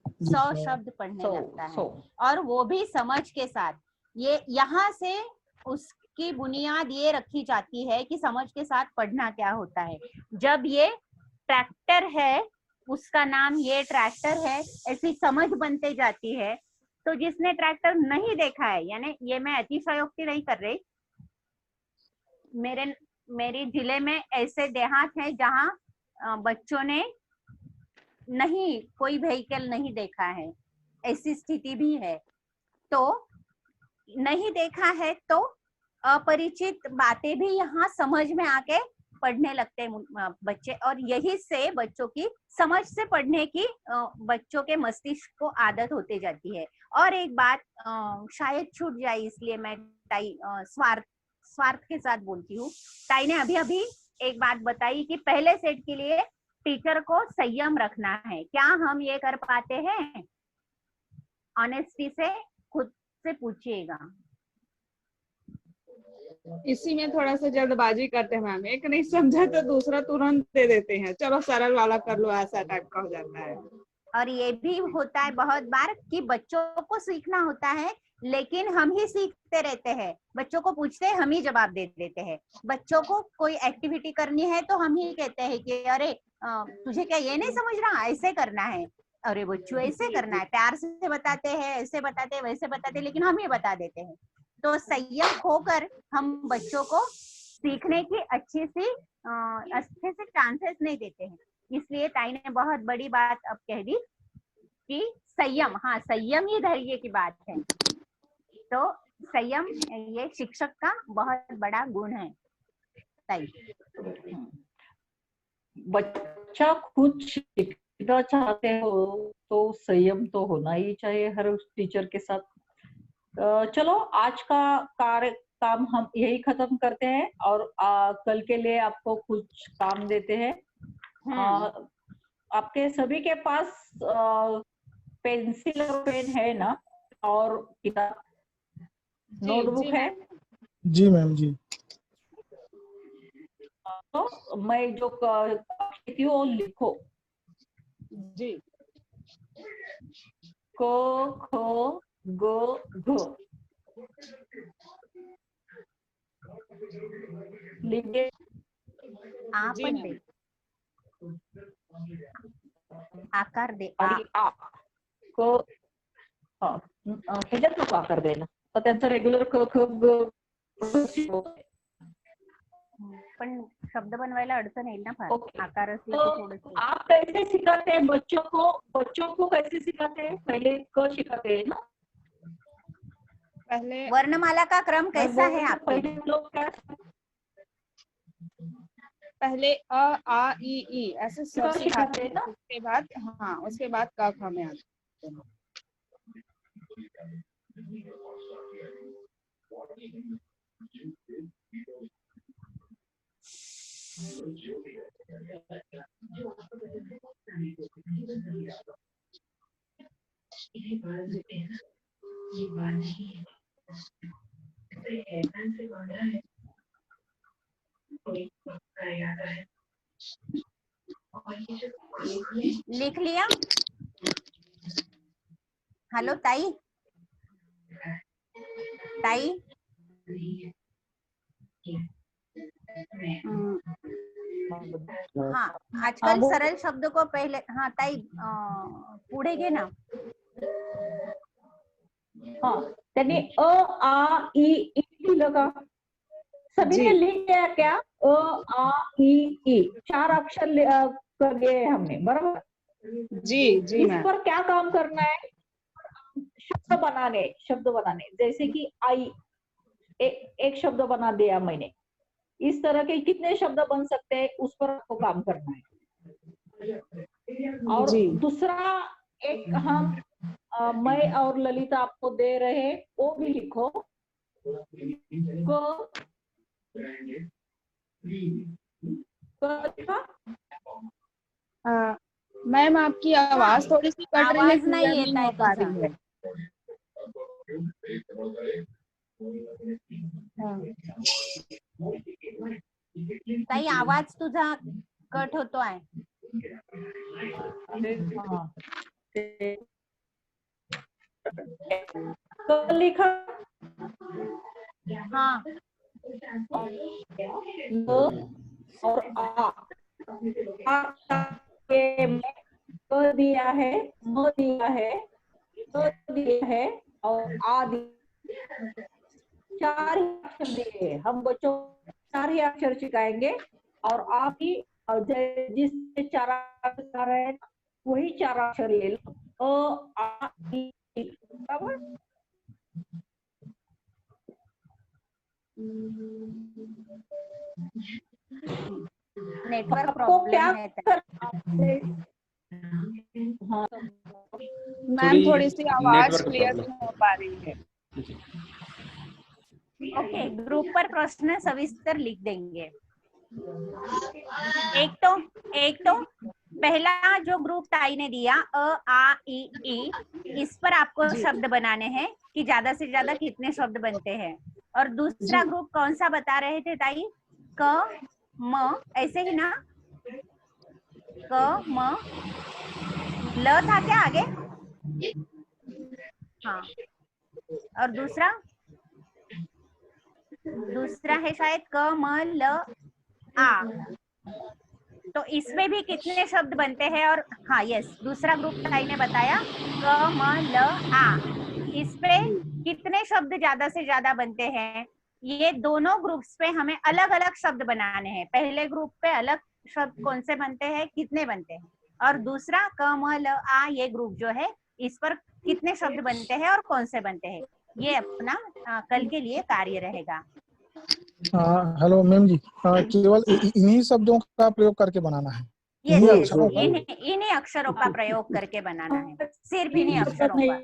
100 शब्द पढ़ने लगता है, और वो भी समझ के साथ। ये यहाँ से उसकी बुनियाद ये रखी जाती है कि समझ के साथ पढ़ना क्या होता है। जब ये ट्रैक्टर है, उसका नाम ये ट्रैक्टर है, ऐसी समझ बनते जाती है। तो जिसने ट्रैक्टर नहीं देखा है, यानी ये मैं अतिशयोक्ति नहीं कर रही, मेरे जिले में ऐसे देहात है जहाँ बच्चों ने नहीं, कोई व्हीकल नहीं देखा है, ऐसी स्थिति भी है। तो नहीं देखा है तो अपरिचित बातें भी यहाँ समझ में आके पढ़ने लगते हैं बच्चे, और यही से बच्चों की समझ से पढ़ने की बच्चों के मस्तिष्क को आदत होती जाती है। और एक बात शायद छूट जाए, इसलिए मैं स्वार्थ के साथ बोलती हूँ। ताई ने अभी एक बात बताई कि पहले सेट के लिए टीचर को संयम रखना है। क्या हम ये कर पाते हैं? ऑनेस्टी से खुद से पूछिएगा। इसी में थोड़ा सा जल्दबाजी करते हैं मैम, एक नहीं समझा तो दूसरा तुरंत दे देते हैं, चलो सरल वाला कर लो, ऐसा टाइप का हो जाता है। और ये भी होता है बहुत बार कि बच्चों को सीखना होता है, लेकिन हम ही सीखते रहते हैं। बच्चों को पूछते हैं, हम ही जवाब दे देते हैं। बच्चों को कोई एक्टिविटी करनी है तो हम ही कहते हैं कि अरे तुझे क्या ये नहीं समझ रहा, ऐसे करना है, अरे बच्चों ऐसे करना है। प्यार से बताते हैं, ऐसे बताते हैं, वैसे बताते हैं, लेकिन हम ही बता देते हैं। तो संयम खोकर हम बच्चों को सीखने की अच्छे से चांसेस नहीं देते हैं। इसलिए ताई ने बहुत बड़ी बात अब कह दी कि संयम, हाँ संयम ही धैर्य की बात है। तो संयम ये शिक्षक का बहुत बड़ा गुण है। ताई, बच्चा खुद सीखना चाहते हो तो संयम तो होना ही चाहिए हर टीचर के साथ। चलो आज का काम हम यही खत्म करते हैं और कल के लिए आपको कुछ काम देते हैं। आपके सभी के पास पेंसिल और पेन है ना, और किताब नोटबुक है? जी मैम जी। तो मैं जो कहती हूँ वो लिखो। जी। क ख ग घ। लिखे? आपन दे, आकार दे। आणि आ क ह्याच्यात नको आकार द्यायला, तर त्यांचं रेग्युलर क ख ग. पण शब्द बनवायला अडचण येईल ना फार, आकार असले तो की थोडंसं. आप कैसे सिखाते हैं बच्चों को कैसे सिखाते हैं? पहले क सिखाते हैं ना? पहले वर्णमाला का क्रम कैसा है आपके? पहले लोग क्या पहले अ आ ई ऐसे सब सिखाते हैं, उसके बाद हाँ उसके बाद क ख में आते हैं। लिख लिया? हेलो ताई, ताई हाँ, आजकल सरल शब्द को पहले, हाँ ताई पुढे घे ना. हाँ, त्यांनी अ आ ई ई लिहिलं का? सभी ने लिख लिया क्या? अ आ ई 4 अक्षर कर दिए हमने, बराबर? जी जी इस पर क्या काम करना है? शब्द बनाने, जैसे कि आई एक शब्द बना दिया मैंने। इस तरह के कितने शब्द बन सकते हैं, उस पर आपको काम करना है। और दूसरा एक हम मैं और ललिता आपको दे रहे हैं, वो भी लिखो। मैम आपकी आवाज थोड़ी सी कट रही है, आवाज नहीं हो पा रही है। ताई आवाज तुझा कट होतो आहे. लिखा हाँ और आ दिया है, म दिया है, त दिया है और आ दिया, 4 ही अक्षर दिए। हम बच्चों 4 ही अक्षर सिखाएंगे और आप ही जिससे 4 अक्षर है वही 4 अक्षर ले लो। अ आ ई, बराबर? नेटवर्क प्रॉब्लम है। मैम थोड़ी सी आवाज क्लियर नहीं हो पा रही है। ओके, ग्रुप पर प्रश्न सविस्तर लिख देंगे। एक तो पहला जो ग्रुप ताई ने दिया अ आ ई, इस पर आपको शब्द बनाने हैं कि ज्यादा से ज्यादा कितने शब्द बनते हैं। और दूसरा ग्रुप कौन सा बता रहे थे ताई? क म, ऐसे ही ना? क म ल था क्या आगे? हाँ, और दूसरा है शायद क म ल आ। तो इसमें भी कितने शब्द बनते हैं? और हाँ यस, दूसरा ग्रुप ताई ने बताया क म ल आ, इस पे कितने शब्द ज्यादा से ज्यादा बनते हैं। ये दोनों ग्रुप्स पे हमें अलग अलग शब्द बनाने हैं। पहले ग्रुप पे अलग शब्द कौन से बनते हैं, कितने बनते हैं, और दूसरा क म ल आ ये ग्रुप जो है, इस पर कितने शब्द बनते हैं और कौन से बनते हैं। ये अपना कल के लिए कार्य रहेगा। हेलो मैम जी, केवल इन्हीं शब्दों का प्रयोग करके बनाना है? इन्हीं अक्षरों का प्रयोग करके बनाना है, सिर्फ इन्हीं अक्षरों का।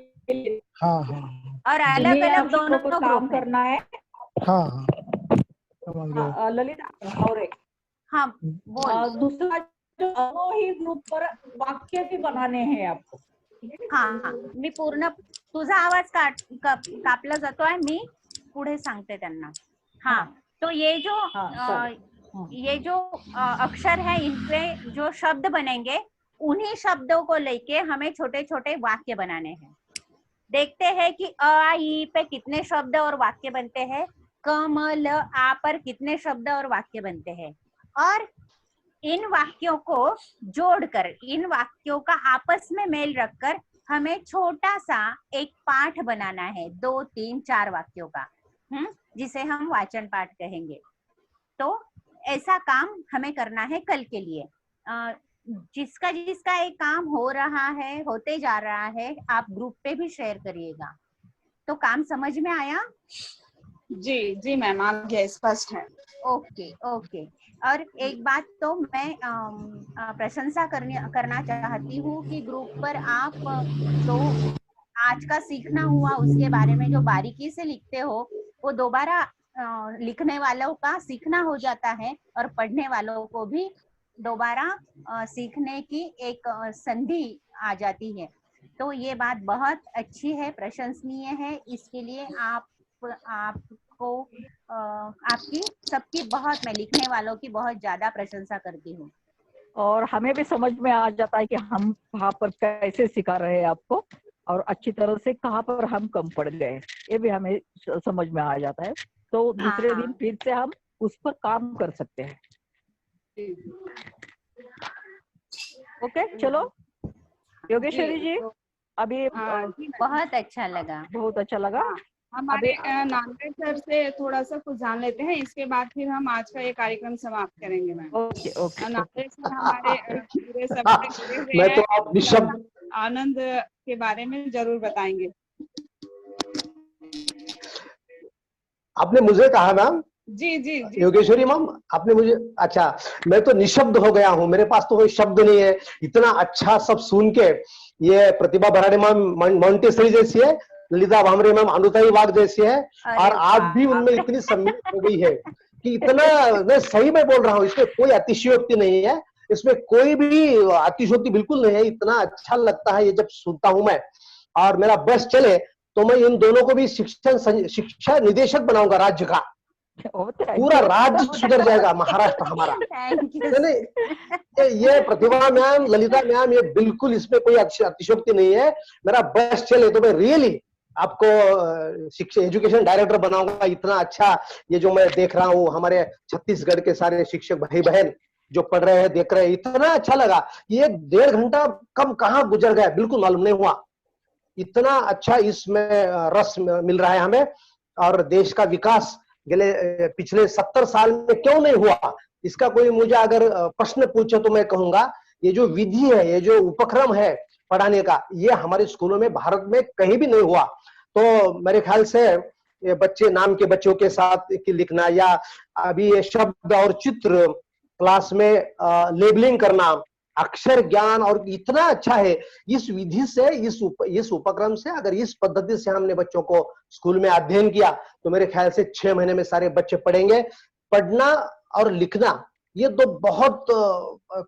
हाँ, और अलग अलग दोनों को काम करना है। हाँ, ललिता और एक हाँ बोल। दूसरा दोनों ही ग्रुप पर वाक्य भी बनाने हैं आपको. हाँ, मी पूर्ण, तुझा आवाज कापला जातोय, मी पुढे सांगते त्यांना. हाँ, तो ये जो अक्षर है, इनसे जो शब्द बनेंगे, उन्हीं शब्दों को लेके हमें छोटे छोटे वाक्य बनाने हैं. देखते हैं कि अ आ ई पे कितने शब्द और वाक्य बनते हैं, क म ल आ पर कितने शब्द और वाक्य बनते हैं, और इन वाक्यों को जोड़कर, इन वाक्यों का आपस में मेल रखकर हमें छोटा सा एक पाठ बनाना है, 2, 3, 4 वाक्यों का, जिसे हम वाचन पाठ कहेंगे. तो ऐसा काम हमें करना है कल के लिए. जिसका एक काम हो रहा है, होते जा रहा है, आप ग्रुप पे भी शेयर करिएगा. तो काम समझ में आया? जी जी मैम, आ गया, स्पष्ट है. ओके. और एक बात तो मैं प्रशंसा करना चाहती हूँ कि ग्रुप पर आप जो आज का सीखना हुआ उसके बारे में जो बारीकी से लिखते हो, वो दोबारा लिखने वालों का सीखना हो जाता है और पढ़ने वालों को भी दोबारा सीखने की एक संधि आ जाती है. तो ये बात बहुत अच्छी है, प्रशंसनीय है. इसके लिए आपको आपकी सबकी बहुत, मैं लिखने वालों की बहुत ज्यादा प्रशंसा करती हूँ. और हमें भी समझ में आ जाता है कि हम कहाँ पर कैसे सिखा रहे हैं आपको, और अच्छी तरह से कहाँ पर हम कम पड़ गए, ये भी हमें समझ में आ जाता है. तो दूसरे दिन फिर से हम उस पर काम कर सकते हैं. ओके, चलो योगेश्वरी जी, अभी बहुत अच्छा लगा. हमारे नानदेव सर से थोड़ा सा कुछ जान लेते हैं, इसके बाद फिर हम आज का ये कार्यक्रम समाप्त करेंगे मैम. ओके. नानदेव सर हमारे पूरे सभी मैं तो आप निशब्द आनंद के बारे में जरूर बताएंगे. आपने मुझे कहा मैम. जी. योगेश्वरी मैम, आपने मुझे, अच्छा, मैं तो निशब्द हो गया हूँ, मेरे पास तो कोई शब्द नहीं है. इतना अच्छा सब सुन के, ये प्रतिभा भराड़े मैम मॉन्टेसरी जैसी है, ललिता भामरे मैम अमृताई वाघ जैसी है, और आप भी उनमें इतनी सम्मिलित हो गई है कि इतना, मैं सही में बोल रहा हूँ, इसमें कोई अतिशयोक्ति नहीं है, इसमें कोई भी अतिशयोक्ति बिल्कुल नहीं है. इतना अच्छा लगता है ये जब सुनता हूं मैं, और मेरा बस चले तो मैं इन दोनों को भी शिक्षा निदेशक बनाऊंगा राज्य का. पूरा राज्य सुधर जाएगा, महाराष्ट्र हमारा. नहीं, ये प्रतिभा मैम, ललिता मैम, ये बिल्कुल इसमें कोई अतिशयोक्ति नहीं है. मेरा बस चले तो मैं रियली आपको शिक्षा एजुकेशन डायरेक्टर बनाऊंगा. इतना अच्छा ये जो मैं देख रहा हूँ, हमारे छत्तीसगढ़ के सारे शिक्षक भाई बहन जो पढ़ रहे हैं, देख रहे हैं, इतना अच्छा लगा. ये 1.5 घंटा कम कहाँ गुजर गया बिल्कुल मालूम नहीं हुआ. इतना अच्छा इसमें रस मिल रहा है हमें. और देश का विकास पिछले 70 साल में क्यों नहीं हुआ, इसका कोई मुझे अगर प्रश्न पूछे तो मैं कहूंगा ये जो विधि है, ये जो उपक्रम है पढ़ाने का, ये हमारे स्कूलों में भारत में कहीं भी नहीं हुआ. तो मेरे ख्याल से ये बच्चे, नाम के बच्चों के साथ लिखना, या अभी ये शब्द और चित्र क्लास में लेबलिंग करना, अक्षर ज्ञान, और इतना अच्छा है. इस विधि से, इस उपक्रम से, अगर इस पद्धति से हमने बच्चों को स्कूल में अध्ययन किया तो मेरे ख्याल से 6 महीने में सारे बच्चे पढ़ेंगे. पढ़ना और लिखना ये तो बहुत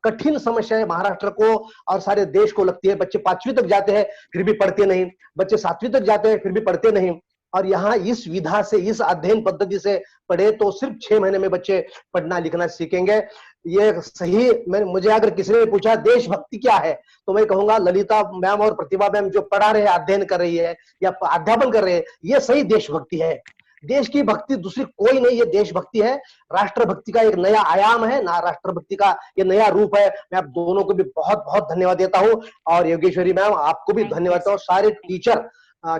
कठिन समस्या है महाराष्ट्र को और सारे देश को लगती है. बच्चे 5वीं तक जाते हैं फिर भी पढ़ते नहीं, बच्चे 7वीं तक जाते हैं फिर भी पढ़ते नहीं. और यहाँ इस विधा से, इस अध्ययन पद्धति से पढ़े तो सिर्फ 6 महीने में बच्चे पढ़ना लिखना सीखेंगे. ये सही, मुझे अगर किसी ने पूछा देशभक्ति क्या है, तो मैं कहूंगा ललिता मैम और प्रतिभा मैम जो पढ़ा रहे हैं, अध्ययन कर रही है या अध्यापन कर रहे हैं, ये सही देशभक्ति है. देश की भक्ति दूसरी कोई नहीं, ये देशभक्ति है. राष्ट्रभक्ति का एक नया आयाम है ना, राष्ट्रभक्ति का ये नया रूप है. मैं आप दोनों को भी बहुत बहुत धन्यवाद देता हूँ, और योगेश्वरी मैम आपको भी धन्यवाद देता हूँ. सारे टीचर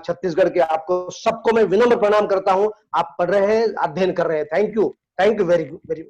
छत्तीसगढ़ के, आपको सबको मैं विनम्र प्रणाम करता हूँ. आप पढ़ रहे हैं, अध्ययन कर रहे हैं. Thank you very very.